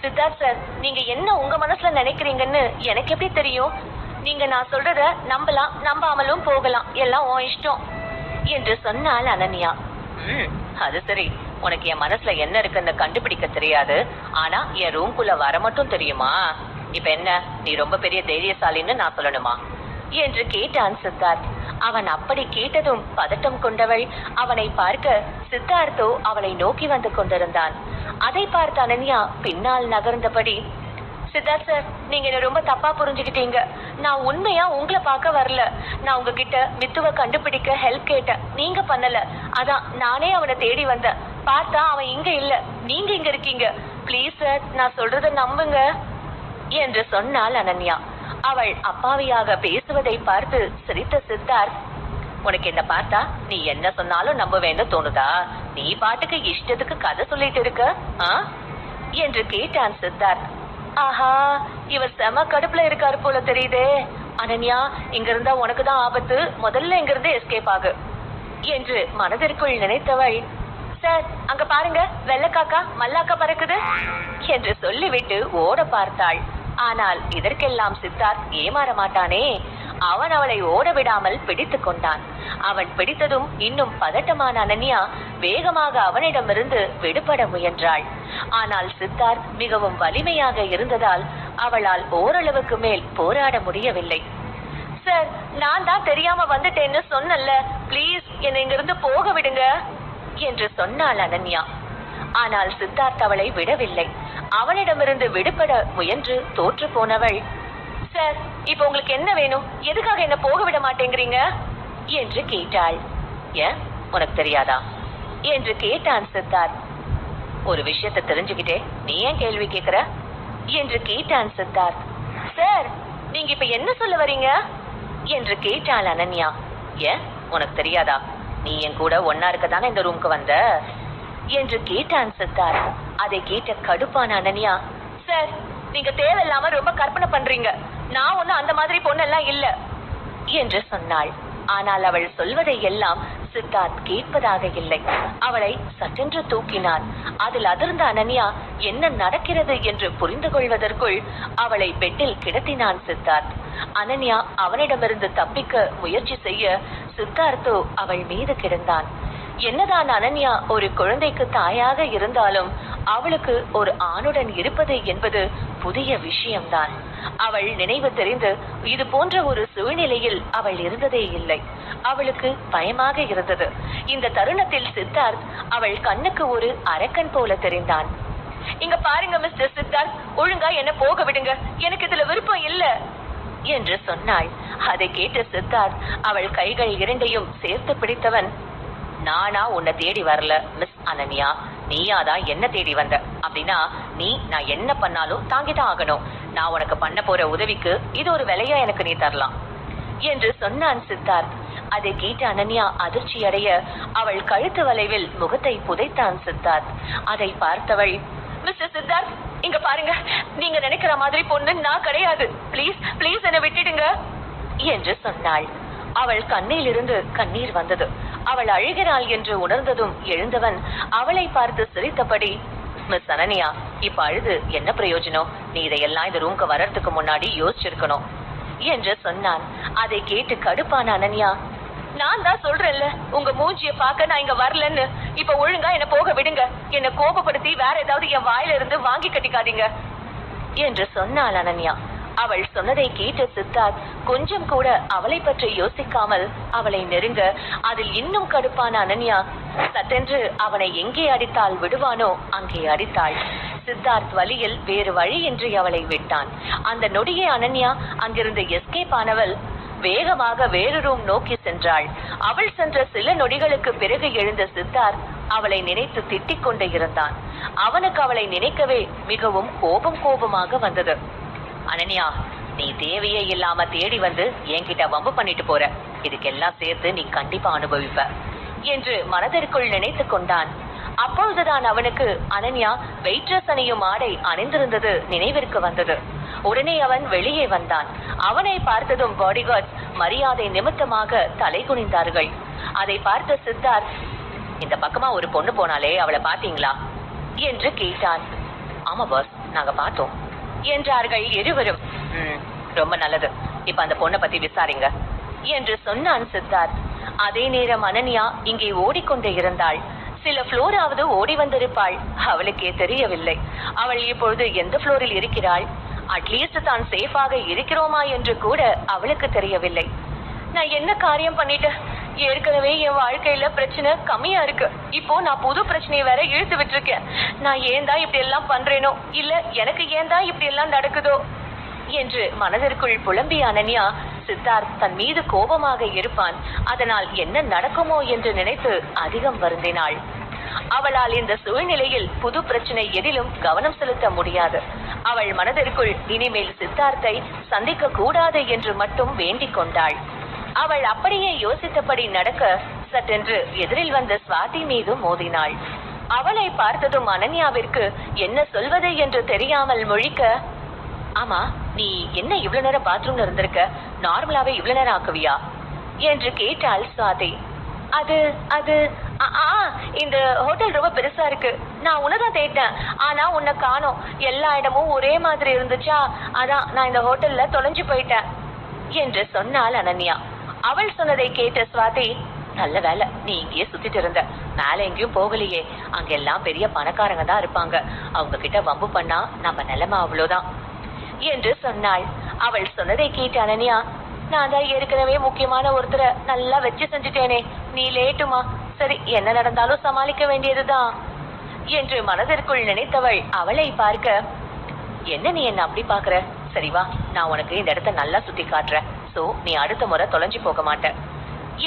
சித்தார்த் சார், நீங்க என்ன உங்க மனசுல நினைக்கிறீங்கன்னு எனக்கு எப்படி தெரியும்? நீங்க நான் சொல்றத நம்பலாம், நம்பாமலும் போகலாம், எல்லாம் உன் இஷ்டம் என்று சொன்னாள் அனன்யா. அது சரி, உனக்கு என் மனசுல என்ன இருக்குன்னு கண்டுபிடிக்க தெரியாது, ஆனா என் ரூம்குள்ள வர மட்டும் தெரியுமா? இப்ப என்ன, நீ ரொம்ப பெரிய தைரியசாலின்னு நான் சொல்லணுமா என்று கேட்டான் சித்தார்த். அவன் அப்படி கேட்டதும் பதட்டம் கொண்டவள் அவனை பார்க்க சித்தார்த்தோ அவளை நோக்கி வந்து கொண்டிருந்தான். அதை பார்த்த அனன்யா பின்னால் நகர்ந்தபடி, சித்தார்த் சார், நீங்க என்ன ரொம்ப தப்பா புரிஞ்சுக்கிட்டீங்க. நான் உண்மையா உங்களை பார்க்க வரல. நான் உங்ககிட்ட மித்துவை கண்டுபிடிக்க ஹெல்ப் கேட்டேன், நீங்க பண்ணல. அதான் நானே அவனை தேடி வந்தேன். பார்த்தா அவன் இங்க இல்ல, நீங்க இங்க இருக்கீங்க. ப்ளீஸ் சார், நான் சொல்றத நம்புங்க என்று சொன்னாள் அனன்யா. அவள் அப்பாவியாக பேசுவதை பார்த்து சிரித்த சித்தார்த், உனக்கு என்ன பார்த்தா நீ என்ன சொன்னாலும் நம்புவேன்னு தோணுதா? நீ பாட்டுக்கு இஷ்டத்துக்கு கதை சொல்லிட்டு இருக்க என்று கேட்டான் சித்தார்த். ஆஹா, இவர் செம கடுப்புல இருக்காரு போல தெரியுதே. அனன்யா, இங்க இருந்தா உனக்குதான் ஆபத்து, முதல்ல இங்க இருந்து எஸ்கேப் ஆகு என்று மனதிற்குள் நினைத்தவள், சார் அங்க பாருங்க, வெள்ளக்காக்கா மல்லாக்கா பறக்குது என்று சொல்லிவிட்டு ஓட பார்த்தாள். ஆனால் இதற்கெல்லாம் சித்தார்த் ஏமாற மாட்டானே. அவன் அவளை ஓட விடாமல் பிடித்து கொண்டான். அவன் பிடித்ததும் இன்னும் பதட்டமான அனன்யா வேகமாக அவனிடமிருந்து விடுபட முயன்றாள். ஆனால் சித்தார்த் மிகவும் வலிமையாக இருந்ததால் அவளால் ஓரளவுக்கு மேல் போராட முடியவில்லை. சார், நான் தான் தெரியாம வந்துட்டேன்னு சொன்னல, பிளீஸ் என்னை இங்கிருந்து போக விடுங்க என்று சொன்னாள் அனன்யா. ஆனால் சித்தார்த் அவளை விடவில்லை. அவனிடமிருந்து விடுபட முயன்று தோற்று போனவள், சார் இப்ப உங்களுக்கு என்ன வேணும்? எதுக்காக என்ன போக விட மாட்டேங்கிறீங்க என்று கேட்டாள். ஏன் உனக்கு தெரியாதா என்று கேட்டான் சித்தார்த். ஒரு விஷயத்தை தெரிஞ்சுக்கிட்டே நீ ஏன் கேள்வி கேட்கிற என்று கேட்டான் சித்தார்த். சார், நீங்க இப்ப என்ன சொல்ல வரீங்க என்று கேட்டாள் அனன்யா. ஏன் உனக்கு தெரியாதா? நீ என் கூட ஒன்னா இருக்கதானே இந்த ரூமுக்கு வந்த என்று கேட்டான் சித்தார்த். அதை கேட்ட கடுப்பான அனன்யா, சார் நீங்க தேவையில்லாம ரொம்ப கற்பனை பண்றீங்க, நான் ஒண்ணு அந்த மாதிரி பொண்ணெல்லாம் இல்ல என்று சொன்னாள். ஆனால் அவள் சொல்வதை எல்லாம் சித்தார்த் கேட்பதாக இல்லை. அவளை சட்டென்று தூக்கினான். அதில் அதிர்ந்த அனன்யா என்ன நடக்கிறது என்று புரிந்து கொள்வதற்குள் அவளை பெட்டில் கிடத்தினான் சித்தார்த். அனன்யா அவனிடமிருந்து தப்பிக்க முயற்சி செய்ய சித்தார்த்தோ அவள் மீது கிடந்தான். என்னதான் அனன்யா ஒரு குழந்தைக்கு தாயாக இருந்தாலும் அவளுக்கு ஒரு ஆணுடன் இருப்பது என்பது புதிய விஷயம்தான். அவள் நினைவு தெரிந்து இது போன்ற ஒரு சூழ்நிலையில் அவள் இருந்ததே இல்லை. அவளுக்கு பயமாக இருந்தது. இந்த தருணத்தில் சித்தார்த் அவள் கண்ணுக்கு ஒரு அரக்கன் போல தெரிந்தான். இங்க பாருங்க மிஸ்டர் சித்தார்த், ஒழுங்கா என்ன போக விடுங்க, எனக்கு இதுல விருப்பம் இல்ல என்று சொன்னாள். அதை கேட்ட சித்தார்த் அவள் கைகள் இரண்டையும் சேர்த்து பிடித்தவன், நானா உன்னை தேடி வரல மிஸ் அனன்யா, நீயாதான் என்ன தேடி வந்த. அப்படின்னா நான் என்ன பண்ணாலும் தாங்கிதான் ஆகணும். நான் உனக்கு பண்ண போற உதவிக்கு இது ஒரு விலையா எனக்கு நீ தரலாம் என்று சொன்னான் சித்தார்த். அதை கேட்ட அனன்யா அதிர்ச்சி அடைய அவள் கழுத்து வளைவில் முகத்தை புதைத்தான் சித்தார்த். அதை பார்த்தவள், மிஸ்டர் சித்தார்த் இங்க பாருங்க, நீங்க நினைக்கிற மாதிரி பொண்ணு நான் கிடையாது, பிளீஸ் பிளீஸ் என்னை விட்டுடுங்க என்று சொன்னாள். அவள் கண்ணில் இருந்து கண்ணீர் வந்தது. அவள் அழுகிறாள் என்று உணர்ந்ததும் எழுந்தவன் அவளை பார்த்து சிரித்தபடி, மிஸ் அனன்யா, இப்ப அழுது என்ன பிரயோஜனம்? நீ இதையெல்லாம் இந்த ரூம்க்கு வர்றதுக்கு முன்னாடி யோசிச்சிருக்கணும் என்று சொன்னான். அதை கேட்டு கடுப்பான அனன்யா, நான் தான் சொல்றேன்ல உங்க மூஞ்சிய பார்க்க நான் இங்க வரலன்னு. இப்ப ஒழுங்கா என்ன போக விடுங்க, என்ன கோபப்படுத்தி வேற ஏதாவது என் வாயில இருந்து வாங்கி கட்டிக்காதீங்க என்று சொன்னாள் அனன்யா. அவள் சொன்னதை கேட்ட சித்தார்த் கொஞ்சம் கூட அவளை பற்றி யோசிக்காமல் அவளை நெருங்க, அதில் இன்னும் கடுப்பான அனன்யா சட்டென்று அவனை எங்கே அடித்தால் விடுவானோ அங்கே அடித்தாள். சித்தார்த் வலியில் வேறு வழியின்றி அவளை விட்டான். அந்த நொடியே அனன்யா அங்கிருந்து எஸ்கேப் ஆனவள் வேகமாக வேறு ரூம் நோக்கி சென்றாள். அவள் சென்ற சில நொடிகளுக்கு பிறகு எழுந்த சித்தார்த் அவளை நினைத்து திட்டிக் கொண்டே இருந்தான். அவனுக்கு அவளை நினைக்கவே மிகவும் கோபமாக வந்தது. அனன்யா, நீ தேவையே இல்லாம தேடி வந்து என்கிட்ட வம்பு பண்ணிட்டு போற, இதுக்கெல்லாம் சேர்த்து நீ கண்டிப்பா அனுபவிப்ப என்று மனதிற்குள் நினைத்து கொண்டான். அப்பொழுதுதான் அவனுக்கு அனன்யா வெயிட்ரஸ் அணியும் ஆடை அணிந்திருந்தது நினைவிற்கு வந்தது. உடனே அவன் வெளியே வந்தான். அவனை பார்த்ததும் பாடிகார்ட்ஸ் மரியாதை நிமித்தமாக தலை குனிந்தார்கள். அதை பார்த்த சித்தார்த், இந்த பக்கமா ஒரு பொண்ணு போனாலே அவளை பாத்தீங்களா என்று கேட்டான். ஆமா பாஸ், நாங்க பார்த்தோம் என்றார்கள் இருவரும். ரொம்ப நல்லது, இப்ப அந்த பொண்ணை பத்தி விசாரிங்க என்று சொன்னான் சித்தார்த். அதே நேரம் அனன்யா இங்கே ஓடிக்கொண்டே இருந்தாள். சில ஃப்ளோராவது ஓடி வந்திருப்பாள். அவளுக்கே தெரியவில்லை அவள் இப்பொழுது எந்த ஃப்ளோரில் இருக்கிறாள். அட்லீஸ்ட் தான் சேஃபாக இருக்கிறோமா என்று கூட அவளுக்கு தெரியவில்லை. நான் என்ன காரியம் பண்ணிட்டேன்? ஏற்கனவே என் வாழ்க்கையில பிரச்சனை கம்மியா இருக்கு, இப்போ நான் புது பிரச்சனையை வேற இழுத்து விட்டுருக்கேன். நான் ஏன் தான் இப்படி எல்லாம் பண்றேனோ, இல்ல எனக்கு ஏன் தான் இப்படி எல்லாம் நடக்குதோ என்று மனதிற்குள் புலம்பிய அனன்யா சித்தார்த் தன் மீது கோபமாக இருப்பான், அதனால் என்ன நடக்குமோ என்று நினைத்து அதிகம் வருந்தினாள். அவளால் இந்த சூழ்நிலையில் புது பிரச்சனை எதிலும் கவனம் செலுத்த முடியாது. அவள் மனதிற்குள் இனிமேல் சித்தார்த்தை சந்திக்க கூடாது என்று மட்டும் வேண்டிக் கொண்டாள். அவள் அப்படியே யோசித்தபடி நடக்க சட்டென்று எதிரில் வந்த சுவாதி மீது மோதினாள். அவளை பார்த்ததும் அனன்யாவிற்கு என்ன சொல்வது என்று தெரியாமல் முழிக்க, ஆமா, நீ என்ன இவ்வளவு நேரம் பாத்ரூம்ல இருந்திருக்க? நார்மலாவே இவ்வளவு நேரம் ஆக்குவியா என்று கேட்டாள் சுவாதி. அது அது இந்த ஹோட்டல் ரொம்ப பெருசா இருக்கு. நான் உன்னதான் தேடினேன், ஆனா உன்னை காணோம். எல்லா இடமும் ஒரே மாதிரி இருந்துச்சா, அதான் நான் இந்த ஹோட்டல்ல தொலைஞ்சு போயிட்டேன் என்று சொன்னாள் அனன்யா. அவள் சொன்னதை கேட்ட சுவாதி, நல்ல வேலை நீ இங்கேயே சுத்திட்டு இருந்த, மேல எங்கேயும் போகலையே. அங்கெல்லாம் பெரிய பணக்காரங்க தான் இருப்பாங்க, அவங்க கிட்ட வம்பு பண்ணா நம்ம நிலைமை அவ்வளவுதான் என்று சொன்னாள். அவள் சொன்னதை கேட்ட அனன்யா, நான் தான் ஏற்கனவே முக்கியமான ஒருத்தரை நல்லா வச்சு செஞ்சுட்டேனே, நீ லேட்டுமா, சரி என்ன நடந்தாலும் சமாளிக்க வேண்டியதுதான் என்று மனதிற்குள் நினைத்தவள் அவளை பார்க்க, என்ன நீ என்ன அப்படி பாக்குற? சரி வா, நான் உனக்கு இந்த இடத்த நல்லா சுத்தி காட்டுறேன். சோ நீ அடுத்த முறை தொலைஞ்சு போக மாட்ட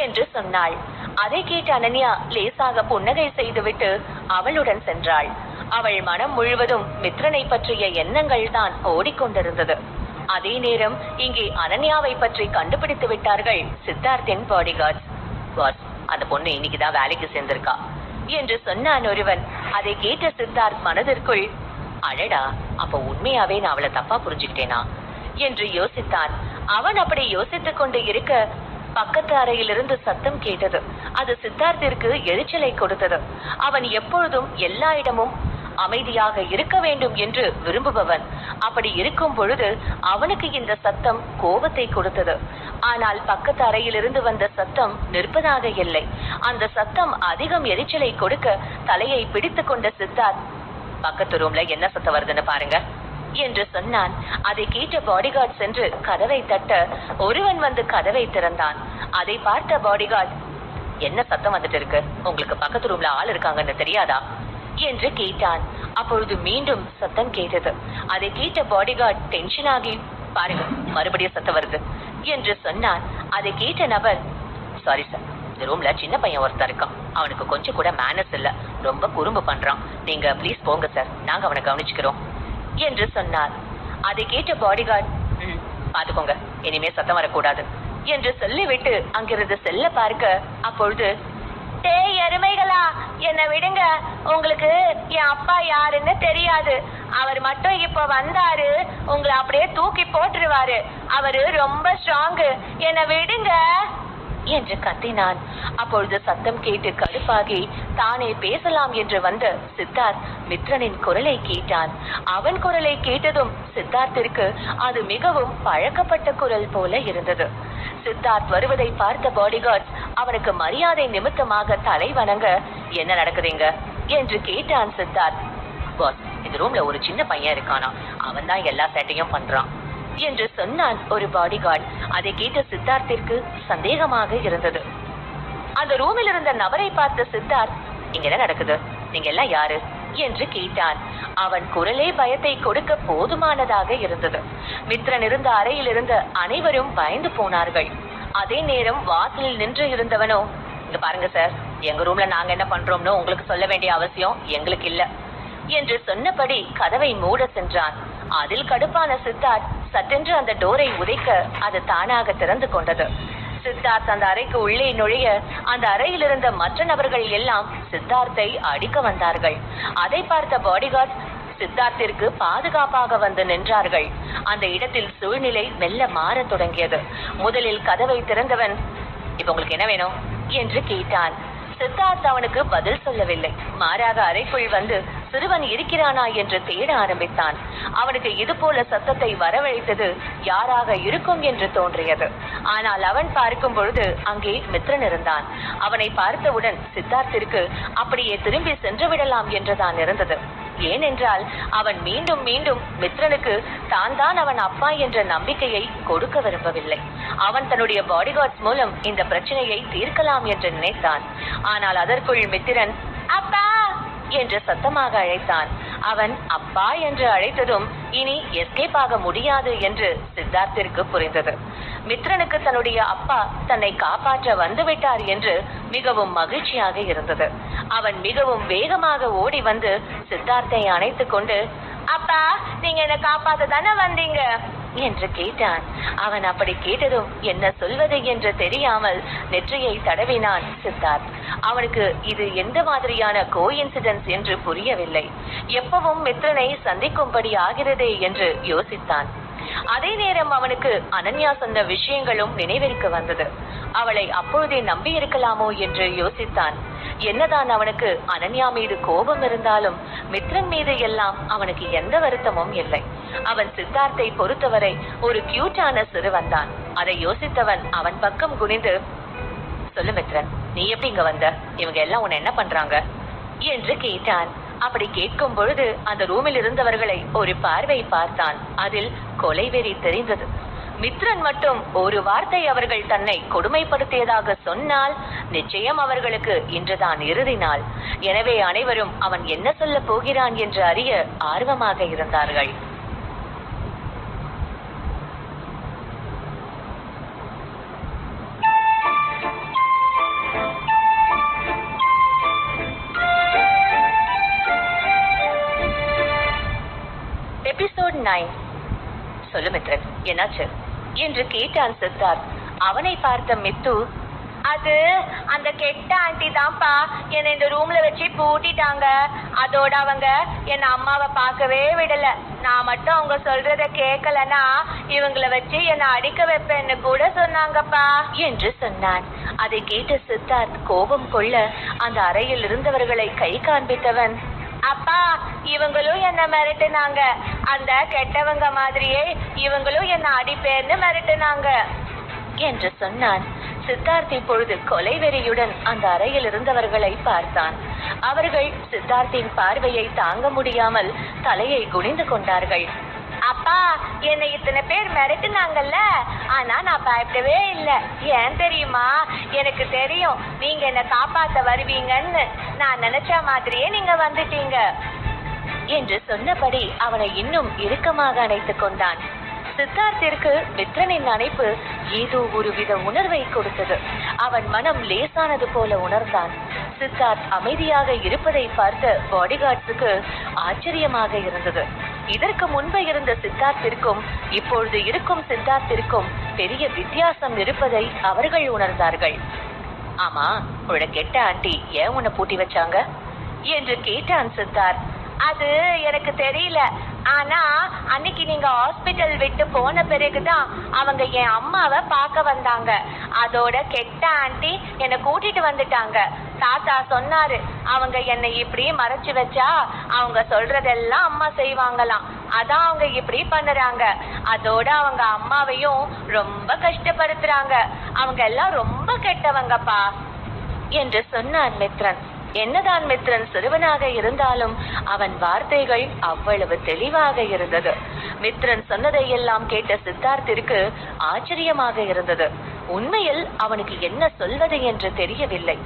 என்று சொன்னாள். அதை கேட்ட அனன்யா லேசாக புன்னகை செய்துவிட்டு அவளுடன் சென்றாள். அவள் மனம் முழுவதும் மித்ரனை பற்றிய எண்ணங்கள் தான் ஓடிக்கொண்டிருந்தது. அதே நேரம் இங்கே அனன்யாவை பற்றி கண்டுபிடித்து விட்டார்கள் சித்தார்த்தின் பாடிகார்ட்ஸ். பாஸ், அந்த பொண்ணு இன்னைக்குதான் வேலைக்கு சேர்ந்திருக்கா என்று சொன்னான் ஒருவன். அதை கேட்ட சித்தார்த் மனதிற்குள், அடடா, அப்ப உண்மையாவே நான் அவளை தப்பா புரிஞ்சுக்கிட்டேனா என்று யோசித்தான். அவன் அப்படி யோசித்துக் கொண்டு இருக்க பக்கத்து அறையிலிருந்து சத்தம் கேட்டது. அது சித்தார்த்திற்கு எரிச்சலை கொடுத்தது. அவன் எப்பொழுதும் எல்லா இடமும் அமைதியாக இருக்க வேண்டும் என்று விரும்புபவன். அப்படி இருக்கும் பொழுது அவனுக்கு இந்த சத்தம் கோபத்தை கொடுத்தது. ஆனால் பக்கத்து அறையிலிருந்து வந்த சத்தம் நிற்பதாக இல்லை. அந்த சத்தம் அதிகம் எரிச்சலை கொடுக்க தலையை பிடித்துக் கொண்ட சித்தார்த், பக்கத்து ரூம்ல என்ன சத்தம் வருதுன்னு பாருங்க என்று சொன்னான். அதை கேட்ட பாடிகார்ட் சென்று கதவை தட்ட ஒருவன் வந்து கதவை திறந்தான். அதை பார்த்த பாடிகார்ட், என்ன சத்தம் வந்துட்டு இருக்கு? உங்களுக்கு பக்கத்து ரூம்ல ஆள் இருக்காங்கன்னு தெரியாதா என்று கேட்டான். அப்பொழுது மீண்டும் சத்தம் கேட்டது. அதை கேட்ட பாடிகார்ட் டென்ஷன் ஆகி, பாருங்க மறுபடியும் சத்தம் வருது என்று சொன்னான். அதை கேட்ட நபர், சாரி சார், இந்த ரூம்ல சின்ன பையன் ஒருத்தர் இருக்கான், அவனுக்கு கொஞ்சம் கூட மேனர்ஸ் இல்ல, ரொம்ப குறும்பு பண்றான், நீங்க ப்ளீஸ் போங்க சார், நாங்க அவனை கவனிச்சுக்கிறோம் என்று சொன்னார். அதை கேட்ட பாடிகார்ட், பாத்துக்கோங்க, இனிமே சத்தம் வரக்கூடாது என்று சொல்லிவிட்டு அங்கிருந்து செல்ல பார்க்க, அப்பொழுது, டேய் எருமைகளா, என்ன விடுங்க, உங்களுக்கு என் அப்பா யாருன்னு தெரியாது, அவர் மட்டும் இப்ப வந்தாரு உங்களை அப்படியே தூக்கி போட்டுருவாரு, அவரு ரொம்ப ஸ்ட்ராங்கு, என்ன விடுங்க என்று கத்தினான். அப்பொழுது சத்தம் கேட்டு கடுப்பாகி தானே பேசலாம் என்று வந்த சித்தார்த் மித்ரனின் குரலை கேட்டான். அவன் குரலை கேட்டதும் சித்தார்த்திற்கு அது மிகவும் பழக்கப்பட்ட குரல் போல இருந்தது. சித்தார்த் வருவதை பார்த்த பாடிகார்ட்ஸ் அவனுக்கு மரியாதை நிமித்தமாக தலை வணங்க, என்ன நடக்குதுங்க என்று கேட்டான் சித்தார்த். பாஸ், இந்த ரூம்ல ஒரு சின்ன பையன் இருக்கானா, அவன் தான் எல்லா சேட்டையும் பண்றான் என்று சொன்னான் ஒரு பாடிகார்ட். அதை கேட்ட சித்தார்த்திற்கு சந்தேகமாக இருந்தது. அந்த ரூமில் இருந்த நபரை பார்த்த சித்தார்த், இங்க என்ன நடக்குது, நீங்க எல்லாம் யாரு என்று கேட்டான். அவன் குரலே பயத்தை கொடுக்க போதுமானதாக இருந்தது. மித்ரன் இருந்த அறையில் இருந்த அனைவரும் பயந்து போனார்கள். அதே நேரம் வாசலில் நின்று இருந்தவனோ, இங்க பாருங்க சார், எங்க ரூம்ல நாங்க என்ன பண்றோம்னு உங்களுக்கு சொல்ல வேண்டிய அவசியம் எங்களுக்கு இல்ல என்று சொன்னபடி கதவை மூட சென்றான். அதில் கடுப்பான சித்தார்த் சட்டென்று அந்த டோரை உதைக்க அது தானாக திறந்து கொண்டது. சித்தார்த் அந்த அறைக்கு உள்ளே நுழைய அந்த அறையில் இருந்த மற்ற நபர்கள் எல்லாம் சித்தார்த்தை அடிக்க வந்தார்கள். அதை பார்த்த பாடிகார்ட் சித்தார்த்திற்கு பாதுகாப்பாக வந்து நின்றார்கள். அந்த இடத்தில் சூழ்நிலை மெல்ல மாற தொடங்கியது. முதலில் கதவை திறந்தவன், இப்ப உங்களுக்கு என்ன வேணும் என்று கேட்டான். சித்தார்த் அவனுக்கு பதில் சொல்லவில்லை. மாறாக அறைக்குள் வந்து சிறுவன் இருக்கிறானா என்று தேட ஆரம்பித்தான். அவனுக்கு இது போல சத்தத்தை வரவழைத்தது யாராக இருக்கும் என்று தோன்றியது. ஆனால் அவன் பார்க்கும் பொழுது அங்கே மித்ரன் இருந்தான். அவனை பார்த்தவுடன் சித்தார்த்திற்கு அப்படியே திரும்பி சென்று விடலாம் என்றுதான் இருந்தது. ஏனென்றால் அவன் மீண்டும் மீண்டும் மித்ரனுக்கு தான் அவன் அப்பா என்ற நம்பிக்கையை கொடுக்க விரும்பவில்லை. அவன் தன்னுடைய பாடிகார்ட்ஸ் மூலம் இந்த பிரச்சனையை தீர்க்கலாம் என்று நினைத்தான். ஆனால் அதற்குள் மித்ரன் அப்பா என்று சத்தமாக அழைத்தான். அவன் அப்பா என்று அழைத்ததும் இனி எஸ்கேப் ஆக முடியாது என்று சித்தார்த்திற்கு புரிந்தது. மித்ரனுக்கு தன்னுடைய அப்பா தன்னை காப்பாற்ற வந்துவிட்டார் என்று மிகவும் மகிழ்ச்சியாக இருந்தது. அவன் மிகவும் வேகமாக ஓடி வந்து சித்தார்த்தை அணைத்துக் கொண்டு, அப்பா, நீங்க என்ன காப்பாத்த தானே வந்தீங்க என்று கேட்டான். அவன் அப்படி கேட்டதும் என்ன சொல்வது என்று தெரியாமல் நெற்றியை தடவினான் சித்தார்த். அவனுக்கு இது எந்த மாதிரியான கோஇன்சிடென்ஸ் என்று புரியவில்லை. எப்பவும் மித்ரனை சந்திக்கும்படி ஆகிறதே என்று யோசித்தான். அதே நேரம் அவனுக்கு அனன்யா சொன்ன விஷயங்களும் நினைவிற்கு வந்தது. அவளை அப்பொழுதே நம்பி இருக்கலாமோ என்று யோசித்தான். என்னதான் அவனுக்கு அனன்யா மீது கோபம் இருந்தாலும் மித்ரன் மீது எல்லாம் அவனுக்கு எந்த வருத்தமும் இல்லை. அவன் சித்தார்த்தை பொறுத்தவரை ஒரு கியூட்டான சிறுவன் தான். அதை யோசித்தவன் அவன் பக்கம் குனிந்து, சொல்லு மித்ரன், நீ எப்படி இங்க வந்த? இவங்க எல்லாம் உன்னை என்ன பண்றாங்க என்று கேட்டான். அப்படி கேட்கும் பொழுது அந்த ரூமில் இருந்தவர்களை ஒரு பார்வை பார்த்தான். அதில் கொலைவெறி தெரிந்தது. மித்ரன் மட்டும் ஒரு வார்த்தை அவர்கள் தன்னை கொடுமைப்படுத்தியதாக சொன்னால் நிச்சயம் அவர்களுக்கு இன்றுதான் இறுதி நாள். எனவே அனைவரும் அவன் என்ன சொல்ல போகிறான் என்று அறிய ஆர்வமாக இருந்தார்கள். எபிசோட் 9. சொல்லு மித்ரன், என்னாச்சு என்று கேட்டான் சித்தார்த். அவனை பார்த்த மித்து, அது அந்த கெட்ட ஆண்டி தான்ப்பா என்னை இந்த ரூம்ல வச்சு பூட்டிட்டாங்க. அதோட அவங்க என்ன அம்மாவை பார்க்கவே விடல. நான் மட்டும் அவங்க சொல்றத கேட்கலன்னா இவங்களை வச்சு என்ன அடிக்க வைப்பேன்னு கூட சொன்னாங்கப்பா என்று சொன்னான். அதை கேட்ட சித்தார்த் கோபம் கொள்ள அந்த அறையில் இருந்தவர்களை கை காண்பித்தவன், அப்பா, இவங்களும் என்ன மிரட்டுனாங்க. அந்த கெட்டவங்க மாதிரியே இவங்களும் என்ன அடிப்பேன்னு மிரட்டுனாங்க என்று சொன்னான். சித்தார்த் இப்பொழுது கொலைவெறியுடன் அந்த அறையில் இருந்தவர்களை பார்த்தான். அவர்கள் சித்தார்த்தின் பார்வையை தாங்க முடியாமல் தலையை குனிந்து கொண்டார்கள். அப்பா, என்னை இத்தனை பேர் மிரட்டுனாங்கல்ல, ஆனா நான் பயப்படவே இல்லை. ஏன் தெரியுமா? எனக்கு தெரியும் நீங்க என்ன காப்பாத்த வருவீங்கன்னு. நான் நினைச்ச மாதிரியே நீங்க வந்துட்டீங்க என்று சொன்னபடி அவனை இன்னும் இறுக்கமாக அணைத்துக் கொண்டான். சித்தார்த்திற்கு மித்ரனின் அணைப்பு ஏதோ ஒருவித உணர்வை கொடுத்தது. அவன் மனம் லேசானது போல உணர்ந்தான். சித்தார்த் அமைதியாக இருப்பதை பார்த்த பாடிகார்ட்ஸுக்கு ஆச்சரியமாக இருந்தது. இதற்கு முன்பு இருந்த சித்தார்த்திற்கும் இப்பொழுது இருக்கும் சித்தார்த்திற்கும் பெரிய வித்தியாசம் இருப்பதை அவர்கள் உணர்ந்தார்கள். ஆமா, உன்னோட கெட்ட ஆண்டி ஏன் உன்னை பூட்டி வச்சாங்க என்று கேட்டான் சித்தார்த். அது எனக்கு தெரியல. ஆனா அன்னைக்கு நீங்க ஹாஸ்பிட்டல் விட்டு போன பிறகுதான் அவங்க என் அம்மாவை பார்க்க வந்தாங்க. அதோட கெட்ட ஆண்டி என்னை கூட்டிட்டு வந்துட்டாங்க. தாத்தா சொன்னாரு, அவங்க என்னை இப்படி மறைச்சு வச்சா அவங்க சொல்றதெல்லாம் அம்மா செய்வாங்களாம். அதான் அவங்க இப்படி பண்ணுறாங்க. அதோட அவங்க அம்மாவையும் ரொம்ப கஷ்டப்படுத்துறாங்க. அவங்க எல்லாம் ரொம்ப கெட்டவங்கப்பா என்று சொன்னான் மித்ரன். என்னதான் மித்ரன் சிறுவனாக இருந்தாலும் அவன் வார்த்தைகள் அவ்வளவு தெளிவாக இருந்தது. மித்ரன் சொன்னதையெல்லாம் கேட்ட சித்தார்த்திற்கு ஆச்சரியமாக இருந்தது. உண்மையில் அவனுக்கு என்ன சொல்வது என்று தெரியவில்லை.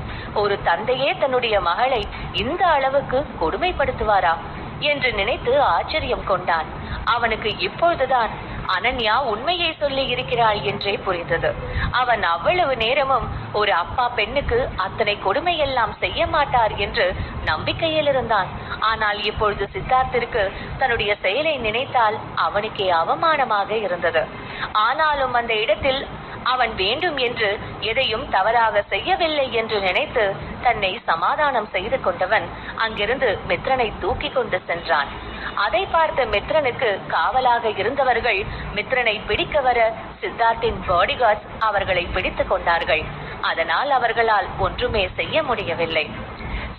ஒரு தந்தையே தன்னுடைய மகளை இந்த அளவுக்கு கொடுமைப்படுத்துவாரா என்று நினைத்து ஆச்சரியம் கொண்டான். அவனுக்கு இப்பொழுதுதான் அனன்யா உண்மையை சொல்லி இருக்கிறாள் என்றே புரிந்தது. அவன் அவ்வளவு நேரமும் ஒரு அப்பா பெண்ணுக்கு அத்தனை கொடுமையெல்லாம் செய்ய மாட்டார் என்று நம்பிக்கையில் இருந்தான். ஆனால் இப்பொழுது சித்தார்த்திற்கு தன்னுடைய செயலை நினைத்தால் அவனுக்கே அவமானமாக இருந்தது. ஆனாலும் அந்த இடத்தில் அவன் வேண்டும் என்று எதையும் தவறாக செய்யவில்லை என்று நினைத்து தன்னை சமாதானம் செய்து கொண்டவன் அங்கிருந்து மித்ரனை தூக்கி கொண்டு சென்றான். அதை பார்த்த மித்ரனுக்கு காவலாக இருந்தவர்கள் மித்ரனை பிடிக்க வர சித்தார்த்தின் பாடிகார்ட்ஸ் அவர்களை பிடித்துக் கொண்டார்கள். அதனால் அவர்களால் ஒன்றுமே செய்ய முடியவில்லை.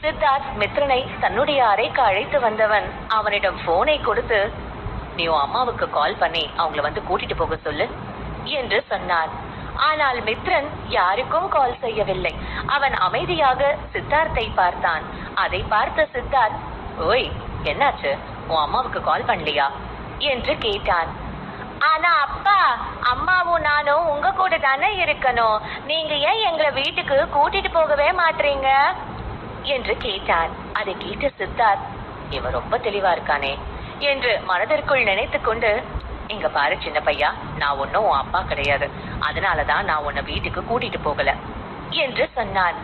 சித்தார்த் மித்ரனை தன்னுடைய அறைக்கு அழைத்து வந்தவன் அவனிடம் போனை கொடுத்து, நீ உன் அம்மாவுக்கு கால் பண்ணி அவங்கள வந்து கூட்டிட்டு போக சொல்லு என்று சொன்னார். ஆனால் மித்ரன் யாருக்கும் கால் செய்யவில்லை. அவன் அமைதியாக சித்தார்த்தை பார்த்தான். அதை பார்த்த சித்தார்த், ஓய், என்னாச்சு, உன் அம்மாவுக்கு கால் பண்ணலையா என்று கேட்டான். ஆனா அப்பா, அம்மாவும் நானும் உங்க கூட தானே இருக்கணும். நீங்க ஏன் எங்களை வீட்டுக்கு கூட்டிட்டு போகவே மாட்டீங்க என்று கேட்டான். அதை கேட்ட சித்தார்த், இவன் ரொம்ப தெளிவா இருக்கானே என்று மனதிற்குள் நினைத்து கொண்டு, இங்க பாரு சின்ன பையா, நான் ஒன்னும் உன் அப்பா கிடையாது, அதனாலதான் நான் உன்னை வீட்டுக்கு கூட்டிட்டு போகல என்று சொன்னான்.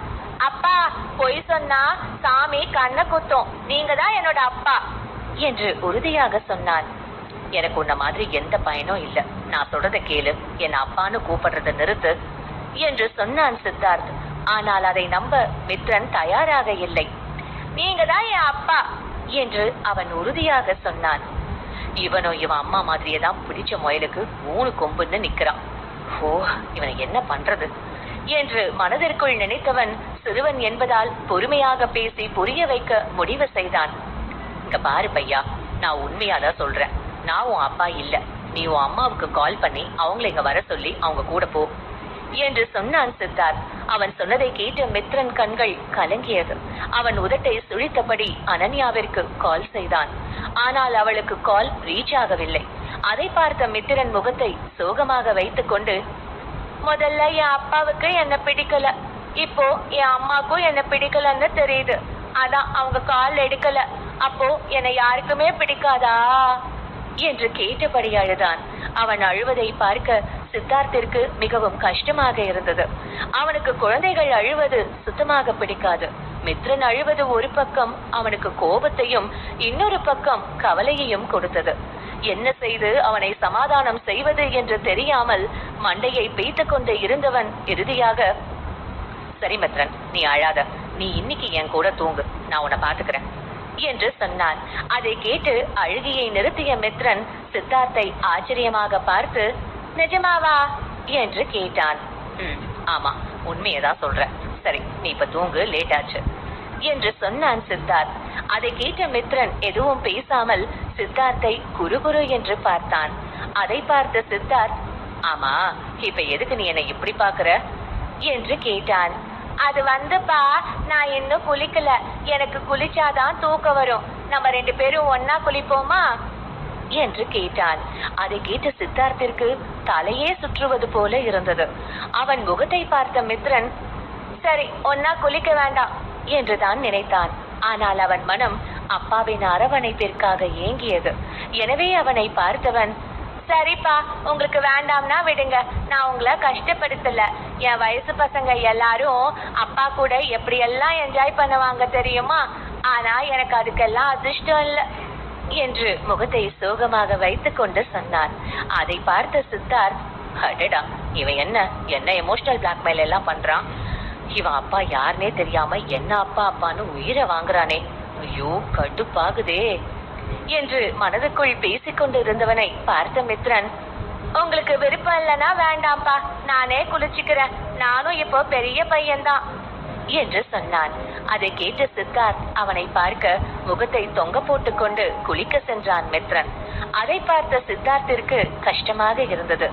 அப்பா, பொய் சொன்னா சாமி கண்ண குத்தும், நீங்க தான் என்னோட அப்பா என்று உறுதியாக சொன்னான். எனக்கு உன்ன மாதிரி எந்த பயனும் இல்ல, நான் சொல்றத கேளு, என் அப்பான்னு கூப்பிடுறத நிறுத்து என்று சொன்னான் சித்தார்த். ஆனால் அதை நம்ப மித்ரன் தயாராக இல்லை. நீங்க தான் என் அப்பா என்று அவன் உறுதியாக சொன்னான். இவனும் இவன் அம்மா மாதிரியே தான் பிடிச்ச முயலுக்கு 3 கொம்புன்னு நிக்கிறான். ஓ, இவனை என்ன பண்றது என்று மனதிற்குள் நினைத்தவன் சிறுவன் என்பதால் பொறுமையாக பேசி புரிய வைக்க முடிவு செய்தான். இங்க பாரு பையா, நான் உண்மையாதான் சொல்றேன், நான் உன் அப்பா இல்ல, நீ உன் அம்மாவுக்கு கால் பண்ணி அவங்களை இங்க வர சொல்லி அவங்க கூட போ என்று சொன்னான் சித்தார்த். அவன் சொன்னதை கேட்ட மித்ரன் கண்கள் கலங்கியது. அவன் உதட்டை சுழித்தபடி அனன்யாவிற்கு கால் செய்தான். ஆனால் அவளுக்கு கால் ரீச் ஆகவில்லை. அதை பார்த்த மித்ரன் முகத்தை சோகமாக வைத்துக் கொண்டு, முதல்ல என் அப்பாவுக்கு என்ன பிடிக்கல, இப்போ என் அம்மாக்கும் என்ன பிடிக்கலன்னு தெரியுது, அதான் அவங்க கால் எடுக்கல, அப்போ என்னை யாருக்குமே பிடிக்காதா என்று கேட்டபடி அழுதான். அவன் அழுவதை பார்க்க சித்தார்த்திற்கு மிகவும் கஷ்டமாக இருந்தது. அவனுக்கு குழந்தைகள் அழுவது சுத்தமாக பிடிக்காது. மித்ரன் அழுவது ஒரு பக்கம் அவனுக்கு கோபத்தையும் இன்னொரு பக்கம் கவலையையும் கொடுத்தது. என்ன செய்து அவனை சமாதானம் செய்வது என்று தெரியாமல் மண்டையை பேய்த்துக் கொண்டு இருந்தவன் இறுதியாக, சரி மித்ரன், நீ அழாத, நீ இன்னைக்கு என் கூட தூங்கு, நான் உன்னை பாத்துக்கிறேன் என்று சொன்னான். அதை கேட்டு அழுகையை நிறுத்திய மித்ரன் சித்தார்த்தை ஆச்சரியமாக பார்த்து, நிஜமாவா என்று கேட்டான். ஆமா, உண்மையதான் சொல்றேன், சரி நீ இப்ப தூங்கு, லேட் ஆச்சு என்று சொன்னான் சித்தார்த். அதை கேட்ட மித்ரன் எதுவும் பேசாமல் சித்தார்த்தை குறுகுறு என்று பார்த்தான். அதை பார்த்த சித்தார்த், ஆமா இப்ப எதுக்கு நீ என்னை இப்படி பாக்குற என்று கேட்டான். அது வந்துப்பா, நான் இன்னும் குளிக்கல, எனக்கு குளிச்சாதான் தூக்கம் வரும், நம்ம 2 பேரும் ஒன்னா குளிப்போமா என்று கேட்டான். அதை கேட்ட சித்தார்த்திற்கு தலையே சுற்றுவது போல இருந்தது. அவன் முகத்தை பார்த்த மித்ரன், சரி ஒன்னா குளிக்க வேண்டாம் என்றுதான் நினைத்தான். ஆனால் அவன் மனம் அப்பாவின் அரவணைப்பிற்காக ஏங்கியது. எனவே அவனை பார்த்தவன், சரிப்பா, உங்களுக்கு வேண்டாம்னா விடுங்க, நான் உங்களை கஷ்டப்படுத்தல, என் வயசு பசங்க எல்லாரும் அப்பா கூட எப்படியெல்லாம் என்ஜாய் பண்ணுவாங்க தெரியுமா, ஆனா எனக்கு அதுக்கெல்லாம் அதிர்ஷ்டம் இல்ல என்று முகத்தை சோகமாக வைத்துக் கொண்டு சொன்னான். அதை பார்த்த சித்தார்த், அடடா, இவன் என்ன எமோஷனல் பிளாக்மெயில் எல்லாம் பண்றான், இவன் அப்பா யாருன்னே தெரியாம என்ன அப்பா அப்பான்னு உயிரை வாங்குறானே, ஐயோ கடுப்பாகுதே என்று மனதுக்குள் பேசிக்கொண்டு இருந்தவனை பார்த்த மித்ரன், உங்களுக்கு விருப்பம் இல்லைன்னா வேண்டாம்ப்பா, நானே குளிச்சுக்கிறேன், நானும் இப்போ பெரிய பையன்தான் என்று சொன்னான். அதை கேட்ட சித்தார்த் அவனை பார்க்க முகத்தை தொங்க போட்டுக் கொண்டு குளிக்க சென்றான் மித்ரன். அதை பார்த்த சித்தார்த்திற்கு கஷ்டமாக இருந்தது.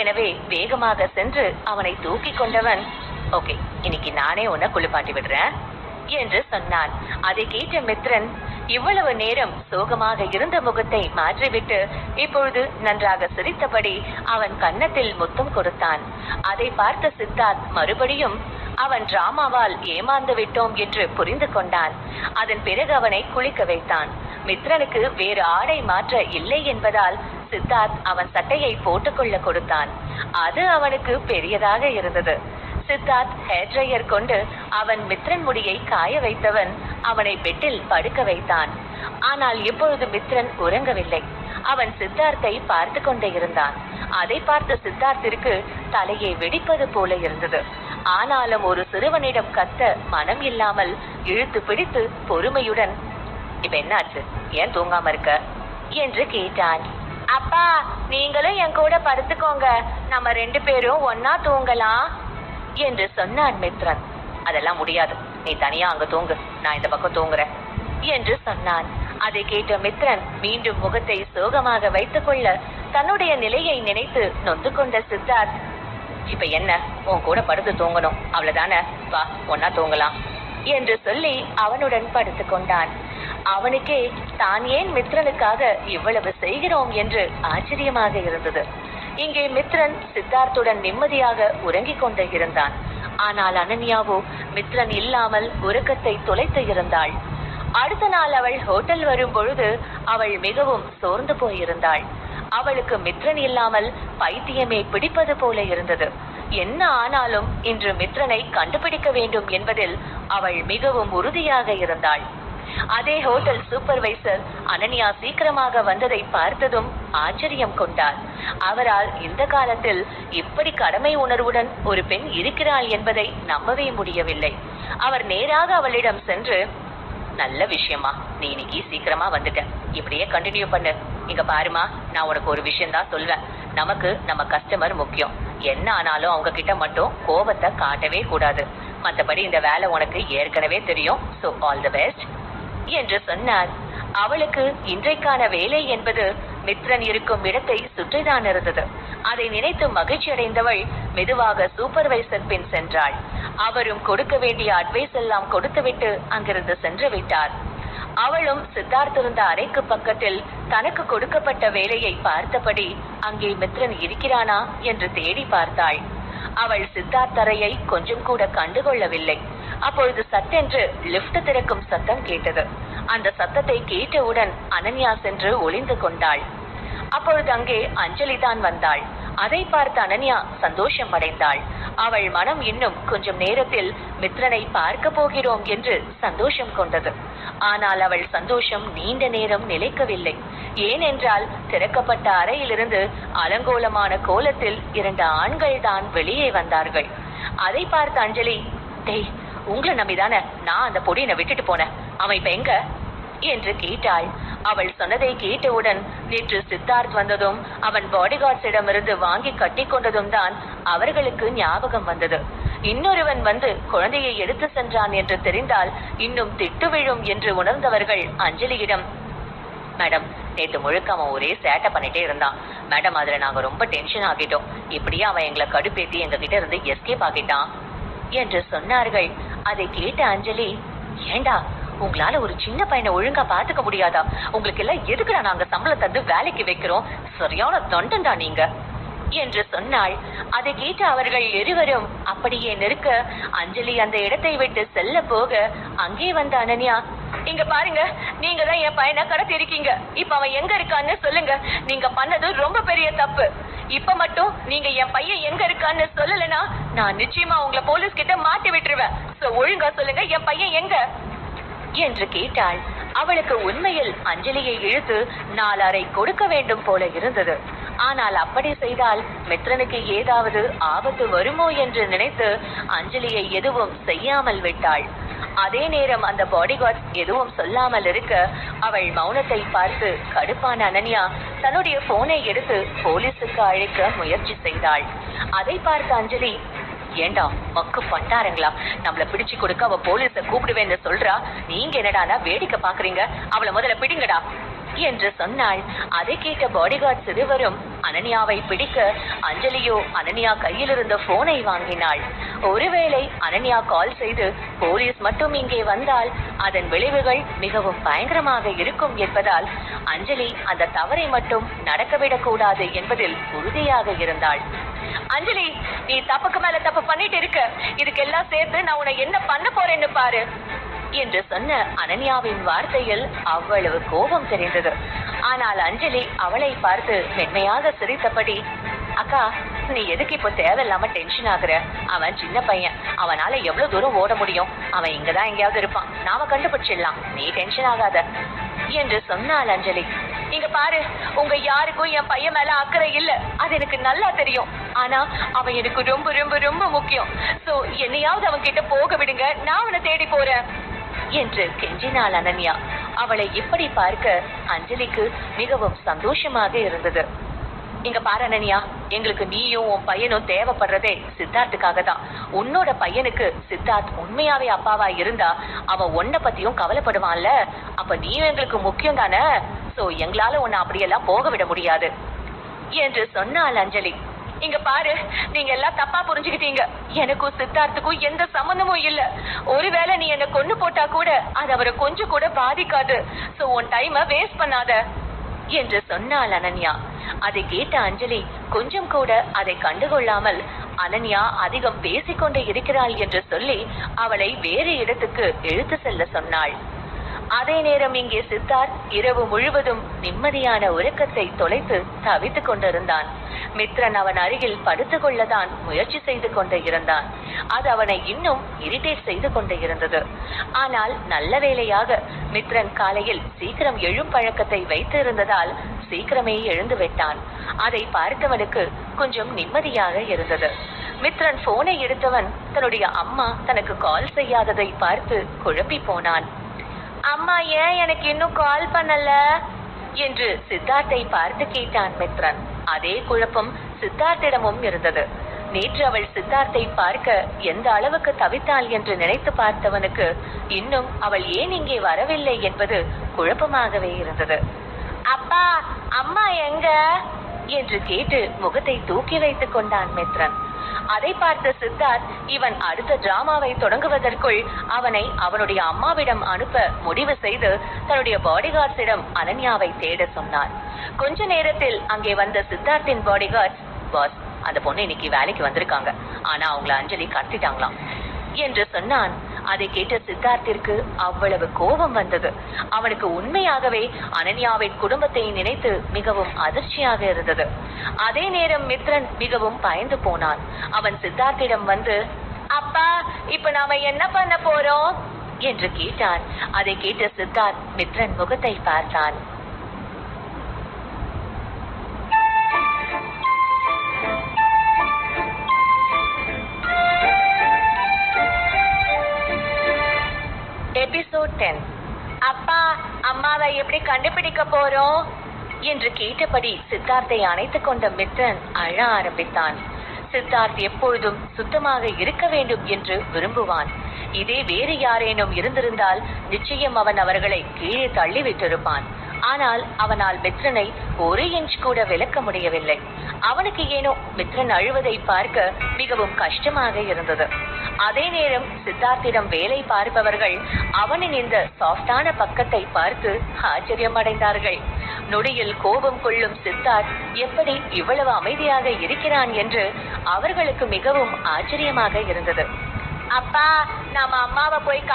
எனவே வேகமாக சென்று அவனை தூக்கி கொண்டவன், ஓகே, இன்னைக்கு நானே உன்னை குளிப்பாட்டி விடுறேன் என்று சொன்னான். அதை கேட்ட மித்ரன் இவ்வளவு நேரம் சோகமாக இருந்த முகத்தை மாற்றிவிட்டு இப்பொழுது நன்றாக சிரித்தபடி அவன் கன்னத்தில் முத்தம் கொடுத்தான். அதை பார்த்த சித்தார்த் மறுபடியும் அவன் டிராமாவால் ஏமாந்து விட்டோம் என்று புரிந்து கொண்டான். அதன் பிறகு அவனை குளிக்க வைத்தான். மித்ரனுக்கு வேறு ஆடை மாற்ற இல்லை என்பதால் சித்தார்த் அவன் சட்டையை போட்டுக்கொள்ள கொடுத்தான். அது அவனுக்கு பெரியதாக இருந்தது. சித்தார்த் ஹேர் ட்ரையர் கொண்டு அவன் மித்ரன் முடியை காய வைத்தவன் அவனை பெட்டில் படுக்க வைத்தான். ஆனால் இப்பொழுது மித்ரன் உறங்கவில்லை. அவன் சித்தார்த்தை பார்த்து கொண்டே இருந்தான். அதை பார்த்த சித்தார்த்திற்கு தலையை வெடிப்பது போல இருந்தது. ஆனாலும் ஒரு சிறுவனிடம் கத்த மனம் இல்லாமல் இழுத்து பிடித்து பொறுமையுடன், இப்ப என்னாச்சு, ஏன் தூங்காம இருக்க என்று கேட்டான். அப்பா, நீங்களும் என் கூட படுத்துக்கோங்க, நம்ம 2 பேரும் ஒன்னா தூங்கலாம் என்று சொன்னான் மித்ரன். அதெல்லாம் முடியாது, நீ தனியா அங்க தூங்கு, நான் இந்த பக்கம் தூங்குறேன் என்று சொன்னான். அதை கேட்ட மித்ரன் மீண்டும் முகத்தை சோகமாக வைத்துக் கொள்ள தன்னுடைய நிலையை நினைத்து நொந்து கொண்ட சித்தார்த், இப்ப என்ன, உன் கூட படுத்து தூங்கணும் அவ்வளவுதானே, வா ஒன்னா தூங்கலாம் என்று சொல்லி அவனுடன் படுத்து கொண்டான். அவனுக்கே தான் ஏன் மித்ரனுக்காக இவ்வளவு செய்கிறோம் என்று ஆச்சரியமாக இருந்தது. இங்கே மித்ரன் சித்தார்த்துடன் நிம்மதியாக உறங்கிக் கொண்டு இருந்தான். ஆனால் அனன்யாவோ மித்ரன் இல்லாமல் உறக்கத்தை தொலைத்து இருந்தாள். அடுத்த நாள் அவள் ஹோட்டல் வரும் பொழுது அவள் மிகவும் சோர்ந்து போயிருந்தாள். அவளுக்கு மித்ரன் இல்லாமல் பைத்தியமே பிடிப்பது போல இருந்தது. என்ன ஆனாலும் இன்று மித்ரனை கண்டுபிடிக்க வேண்டும் என்பதில் அவள் மிகவும் உறுதியாக இருந்தாள். அதே ஹோட்டல் சூப்பர்வைசர் அனன்யா சீக்கிரமாக வந்ததை பார்த்ததும் ஆச்சரியம் கொண்டார். அவரால் இந்த காலத்தில் இப்படி கடமை உணர்வுடன் ஒரு பெண் இருக்கிறாள் என்பதை நம்பவே முடியவில்லை. அவர் நேராக அவளிடம் சென்று, நல்ல விஷயமா, நீ இன்னைக்கு சீக்கிரமா வந்துட்ட, இப்படியே கண்டினியூ பண்ணு. இங்க பாருமா, நான் உனக்கு ஒரு விஷயம் தான் சொல்வேன். நமக்கு நம்ம கஸ்டமர் முக்கியம். என்ன ஆனாலும் அவங்க கிட்ட மட்டும் கோபத்தை காட்டவே கூடாது. மற்றபடி இந்த வேலை உனக்கு ஏற்கனவே தெரியும். சோ ஆல் தி பெஸ்ட் என்று சொன்னார். அவளுக்கு இன்றைக்கான வேலை என்பது மித்ரன் இருக்கும் இடத்தை சுற்றிதான் இருந்தது. அதை நினைத்து மகிழ்ச்சி அடைந்தவள் மெதுவாக சூப்பர்வைசர் பின் சென்றாள். அவரும் கொடுக்க வேண்டிய அட்வைஸ் எல்லாம் கொடுத்துவிட்டு அங்கிருந்து சென்று விட்டார். அவளும் சித்தார்த் இருந்த அறைக்கு பக்கத்தில் தனக்கு கொடுக்கப்பட்ட வேலையை பார்த்தபடி அங்கே மித்ரன் இருக்கிறானா என்று தேடி பார்த்தாள். அவள் சித்தார்த் அறையை கொஞ்சம் கூட கண்டுகொள்ளவில்லை. அப்பொழுது சட்டென்று லிப்ட் திறக்கும் சத்தம் கேட்டது. அந்த சத்தத்தை கேட்டவுடன் அனன்யா சென்று ஒளிந்து கொண்டாள். அப்பொழுது அங்கே அஞ்சலி தான் வந்தாள். அதை பார்த்த அனன்யா சந்தோஷம் அடைந்தாள். அவள் மனம் இன்னும் கொஞ்சம் நேரத்தில் மித்ரனை பார்க்க போகிறோம் என்று சந்தோஷம் கொண்டது. ஆனால் அவள் சந்தோஷம் நீண்ட நேரம் நிலைக்கவில்லை. ஏனென்றால் திறக்கப்பட்ட அறையிலிருந்து அலங்கோலமான கோலத்தில் 2 ஆண்கள் தான் வெளியே வந்தார்கள். அதை பார்த்த அஞ்சலி, டேய், உங்களை நம்பிதானே நான் அந்த பொடியனை விட்டுட்டு போனேன், அவன் இப்ப எங்க என்று கேட்டாள். அவள் சொன்னதை கேட்டவுடன் நேற்று சித்தார்த் வந்ததும் அவன் பாடிகார்ட்ஸிடம் இருந்து வாங்கி கட்டி கொண்டதும் தான் அவர்களுக்கு ஞாபகம் வந்தது. இன்னொருவன் வந்து குழந்தையை எடுத்து சென்றான் என்று தெரிந்தால் இன்னும் திட்டு விழும் என்று உணர்ந்தவர்கள் அஞ்சலியிடம், மேடம், நேற்று முழுக்க அவன் ஒரே சேட்டை பண்ணிட்டே இருந்தான் மேடம், அதுல நாங்க ரொம்ப டென்ஷன் ஆகிட்டோம். இப்படியே அவன் எங்களை கடுப்பேத்தி எங்க கிட்ட இருந்து எஸ்கேப் ஆகிட்டான் என்று சொன்னார்கள். அதை கேட்ட அஞ்சலி, ஏண்டா உங்களால ஒரு சின்ன பையனை ஒழுங்கா பாத்துக்க முடியாதா? உங்களுக்கு எல்லாம் எதுக்குடா நாங்க சம்பளம் தந்து வேலைக்கு வைக்கிறோம்? சரியான தண்டன்டா நீங்க என்று சொன்னாள். அதை கேட்ட அவர்கள் இருவரும் அப்படியே நிற்க அஞ்சலி அந்த இடத்தை விட்டு செல்ல போக அங்கே வந்த அனன்யா, இங்க பாருங்க, நீங்க தான் என் பையனை கடத்தி இருக்கீங்க. இப்ப அவன் எங்க இருக்கான்னு சொல்லுங்க. நீங்க பண்ணது ரொம்ப பெரிய தப்பு. இப்ப மட்டும் நீங்க என் பையன் எங்க இருக்கான்னு சொல்லலனா நான் நிச்சயமா உங்களை போலீஸ் கிட்ட மாட்டி விட்டுருவேன். சோ ஒழுங்கா சொல்லுங்க, என் பையன் எங்க என்று கேட்டாள். அவளுக்கு உண்மையில் அஞ்சலியை இழுத்து 4 அறை கொடுக்க வேண்டும் போல இருந்தது. ஆனால் அப்படி செய்தால் மித்ரனுக்கு ஏதாவது ஆபத்து வருமோ என்று நினைத்து அஞ்சலியை எதுவும் செய்யாமல் விட்டாள். அதே நேரம் அந்த பாடிகார்ட்ஸ் எதுவும் சொல்லாமல் இருக்க அவள் மௌனத்தை பார்த்து கடுப்பான அனன்யா தன்னுடைய போனை எடுத்து போலீஸுக்கு அழைக்க முயற்சி செய்தாள். அதை பார்த்த அஞ்சலி, ஏண்டா மக்கு பண்டாருங்களா, நம்மள பிடிச்சு கொடுக்க அவ போலீஸ கூப்பிடுவேன்னு சொல்றா, நீங்க என்னடானா வேடிக்கை பாக்குறீங்க, அவளை முதல்ல பிடிங்கடா என்று சொன்னாள். அதை கேட்ட பாடிகார்ட்ஸ் இருவரும் அனன்யாவை பிடிக்க அஞ்சலியோ அனன்யா கையில் இருந்த போனை வாங்கினாள். ஒருவேளை அனன்யா கால் செய்து போலீஸ் மட்டும் இங்கே வந்தால் அதன் விளைவுகள் மிகவும் பயங்கரமாக இருக்கும் என்பதால் அஞ்சலி அந்த தவறை மட்டும் நடக்கவிடக் கூடாது என்பதில் உறுதியாக இருந்தாள். அஞ்சலி, நீ தப்புக்கு மேல தப்பு பண்ணிட்டு இருக்க, இதுக்கெல்லாம் சேர்த்து நான் உன்னை என்ன பண்ண போறேன்னு பாரு என்று சொன்ன அனன்யாவின் வார்த்தையில் அவ்வளவு கோபம் தெரிந்தது. ஆனால் அஞ்சலி அவளை பார்த்து மென்மையாக சிரித்தபடி, அக்கா, நீ எதுக்கு இப்போ தேவையில்லாம டென்ஷன் ஆகுற? அவன் சின்ன பையன், அவனால எவ்வளவு தூரம் ஓட முடியும்? அவன் இங்கதான் எங்கேயாவது இருப்பான், நாம கண்டுபிடிச்சிடலாம், நீ டென்ஷன் ஆகாத என்று சொன்னாள் அஞ்சலி. இங்க பாரு, உங்க யாருக்கும் என் பையன் மேல அக்கறை இல்ல, அது எனக்கு நல்லா தெரியும். ஆனா அவன் எனக்கு ரொம்ப ரொம்ப ரொம்ப முக்கியம். சோ என்னையாவது அவன் கிட்ட போக விடுங்க, நான் அவனை தேடி போறேன் என்று கெஞ்சினாள் அனன்யா. அவளை இப்படி பார்க்க அஞ்சலிக்கு மிகவும் சந்தோஷமாக இருந்தது. இங்க பாரு அனன்யா, எங்களுக்கு நீயும் உன் பையனும் தேவைப்படுறதே சித்தார்த்துக்காக தான். உன்னோட பையனுக்கு சித்தார்த் உண்மையாவே அப்பாவா இருந்தா அவன் உன்னை பத்தியும் கவலைப்படுவான்ல, அப்ப நீயும் எங்களுக்கு முக்கியம் தானே. சோ எங்களால உன்னை அப்படியெல்லாம் போக விட முடியாது என்று சொன்னாள் அஞ்சலி. இங்க பாரு, நீங்க எல்லாம் தப்பா புரிஞ்சுக்கிட்டீங்க. எனக்கும் சித்தார்த்துக்கும் எந்த சம்பந்தமும் இல்ல. ஒருவேளை நீ என்ன கொண்டு போட்டா கூட அது அவரை கொஞ்சம் கூட பாதிக்காது. சோ உன் டைமை வேஸ்ட் பண்ணாத என்று சொன்னாள் அனன்யா. அதை கேட்ட அஞ்சலி கொஞ்சம் கூட அதை கண்டுகொள்ளாமல் அனன்யா அதிகம் பேசிக்கொண்டே இருக்கிறாள் என்று சொல்லி அவளை வேறு இடத்துக்கு இழுத்து செல்ல சொன்னாள். அதே நேரம் இங்கே சித்தார்த் இரவு முழுவதும் நிம்மதியான உறக்கத்தை தொலைத்து தவித்துக் கொண்டிருந்தான். மித்ரன் அவன் அருகில் படுத்துக் கொள்ளதான் முயற்சி செய்து கொண்டு இருந்தான். அது அவனை இன்னும் இரிட்டேட் செய்து கொண்டு இருந்தது. ஆனால் நல்ல வேளையாக மித்ரன் காலையில் சீக்கிரம் எழும் பழக்கத்தை வைத்து இருந்ததால் சீக்கிரமே எழுந்து விட்டான். அதை பார்த்தவனுக்கு கொஞ்சம் நிம்மதியாக இருந்தது. மித்ரன் போனை எடுத்தவன் தன்னுடைய அம்மா தனக்கு கால் செய்யாததை பார்த்து குழம்பி போனான். அம்மா ஏன் எனக்கு இன்னும் கால் பண்ணல என்று சித்தார்த்தை பார்த்து கேட்டான் மித்ரன். அதே குழப்பம் சித்தார்த்திடமும் இருந்தது. நேற்று அவள் சித்தார்த்தை பார்க்க எந்த அளவுக்கு தவித்தாள் என்று நினைத்து பார்த்தவனுக்கு இன்னும் அவள் ஏன் இங்கே வரவில்லை என்பது குழப்பமாகவே இருந்தது. அப்பா, அம்மா எங்க என்று கேட்டு முகத்தை தூக்கி வைத்துக் கொண்டான் மித்ரன். அதை பார்த்த சித்தார்த் இவன் அடுத்த டிராமாவை தொடங்குவதற்குள் அவனை அவனுடைய அம்மாவிடம் அனுப்ப முடிவு செய்து தன்னுடைய பாடிகார்ட்ஸிடம் அனன்யாவை தேட சொன்னார். கொஞ்ச நேரத்தில் அங்கே வந்த சித்தார்த்தின் பாடிகார்ட்ஸ், பாஸ், அந்த பொண்ணு இன்னைக்கு வேலைக்கு வந்திருக்காங்க, ஆனா அவங்கள அஞ்சலி கடத்திட்டாங்களாம் என்று சொன்னான். அதை கேட்ட சித்தார்த்திற்கு அவ்வளவு கோபம் வந்தது. அவனுக்கு உண்மையாகவே அனன்யாவின் குடும்பத்தை நினைத்து மிகவும் அதிர்ச்சியாக இருந்தது. அதே நேரம் மித்ரன் மிகவும் பயந்து போனான். அவன் சித்தார்த்திடம் வந்து, அப்பா, இப்ப நாம என்ன பண்ண போறோம் என்று கேட்டான். அதை கேட்ட சித்தார்த் மித்ரன் முகத்தை பார்த்தான். எபிசோட் 10. அப்பா, அம்மாவை எப்படி கண்டுபிடிக்க போறோம் என்று கேட்டபடி சித்தார்த்தை அணைத்துக் கொண்ட மித்ரன் அழ ஆரம்பித்தான். சித்தார்த் எப்பொழுதும் சுத்தமாக இருக்க வேண்டும் என்று விரும்புவான். இதே வேறு யாரேனும் இருந்திருந்தால் நிச்சயம் அவன் அவர்களை கீழே தள்ளிவிட்டிருப்பான். ஆனால் அவனால் மித்ரனை 1 இன்ச் கூட விலக்க முடியவில்லை. அவனுக்கு ஏனோ மித்ரன் அழுவதை பார்க்க மிகவும் கஷ்டமாக இருந்தது. அதே நேரம் சித்தார்த்திடம் வேலை பார்ப்பவர்கள் அவனின் இந்த சாஃப்டான பக்கத்தை பார்த்து ஆச்சரியம் அடைந்தார்கள். நொடியில் கோபம் கொள்ளும் சித்தார்த் எப்படி இவ்வளவு அமைதியாக இருக்கிறான் என்று அவர்களுக்கு மிகவும் ஆச்சரியமாக இருந்தது. அப்பா, நாம அம்மாவை போய்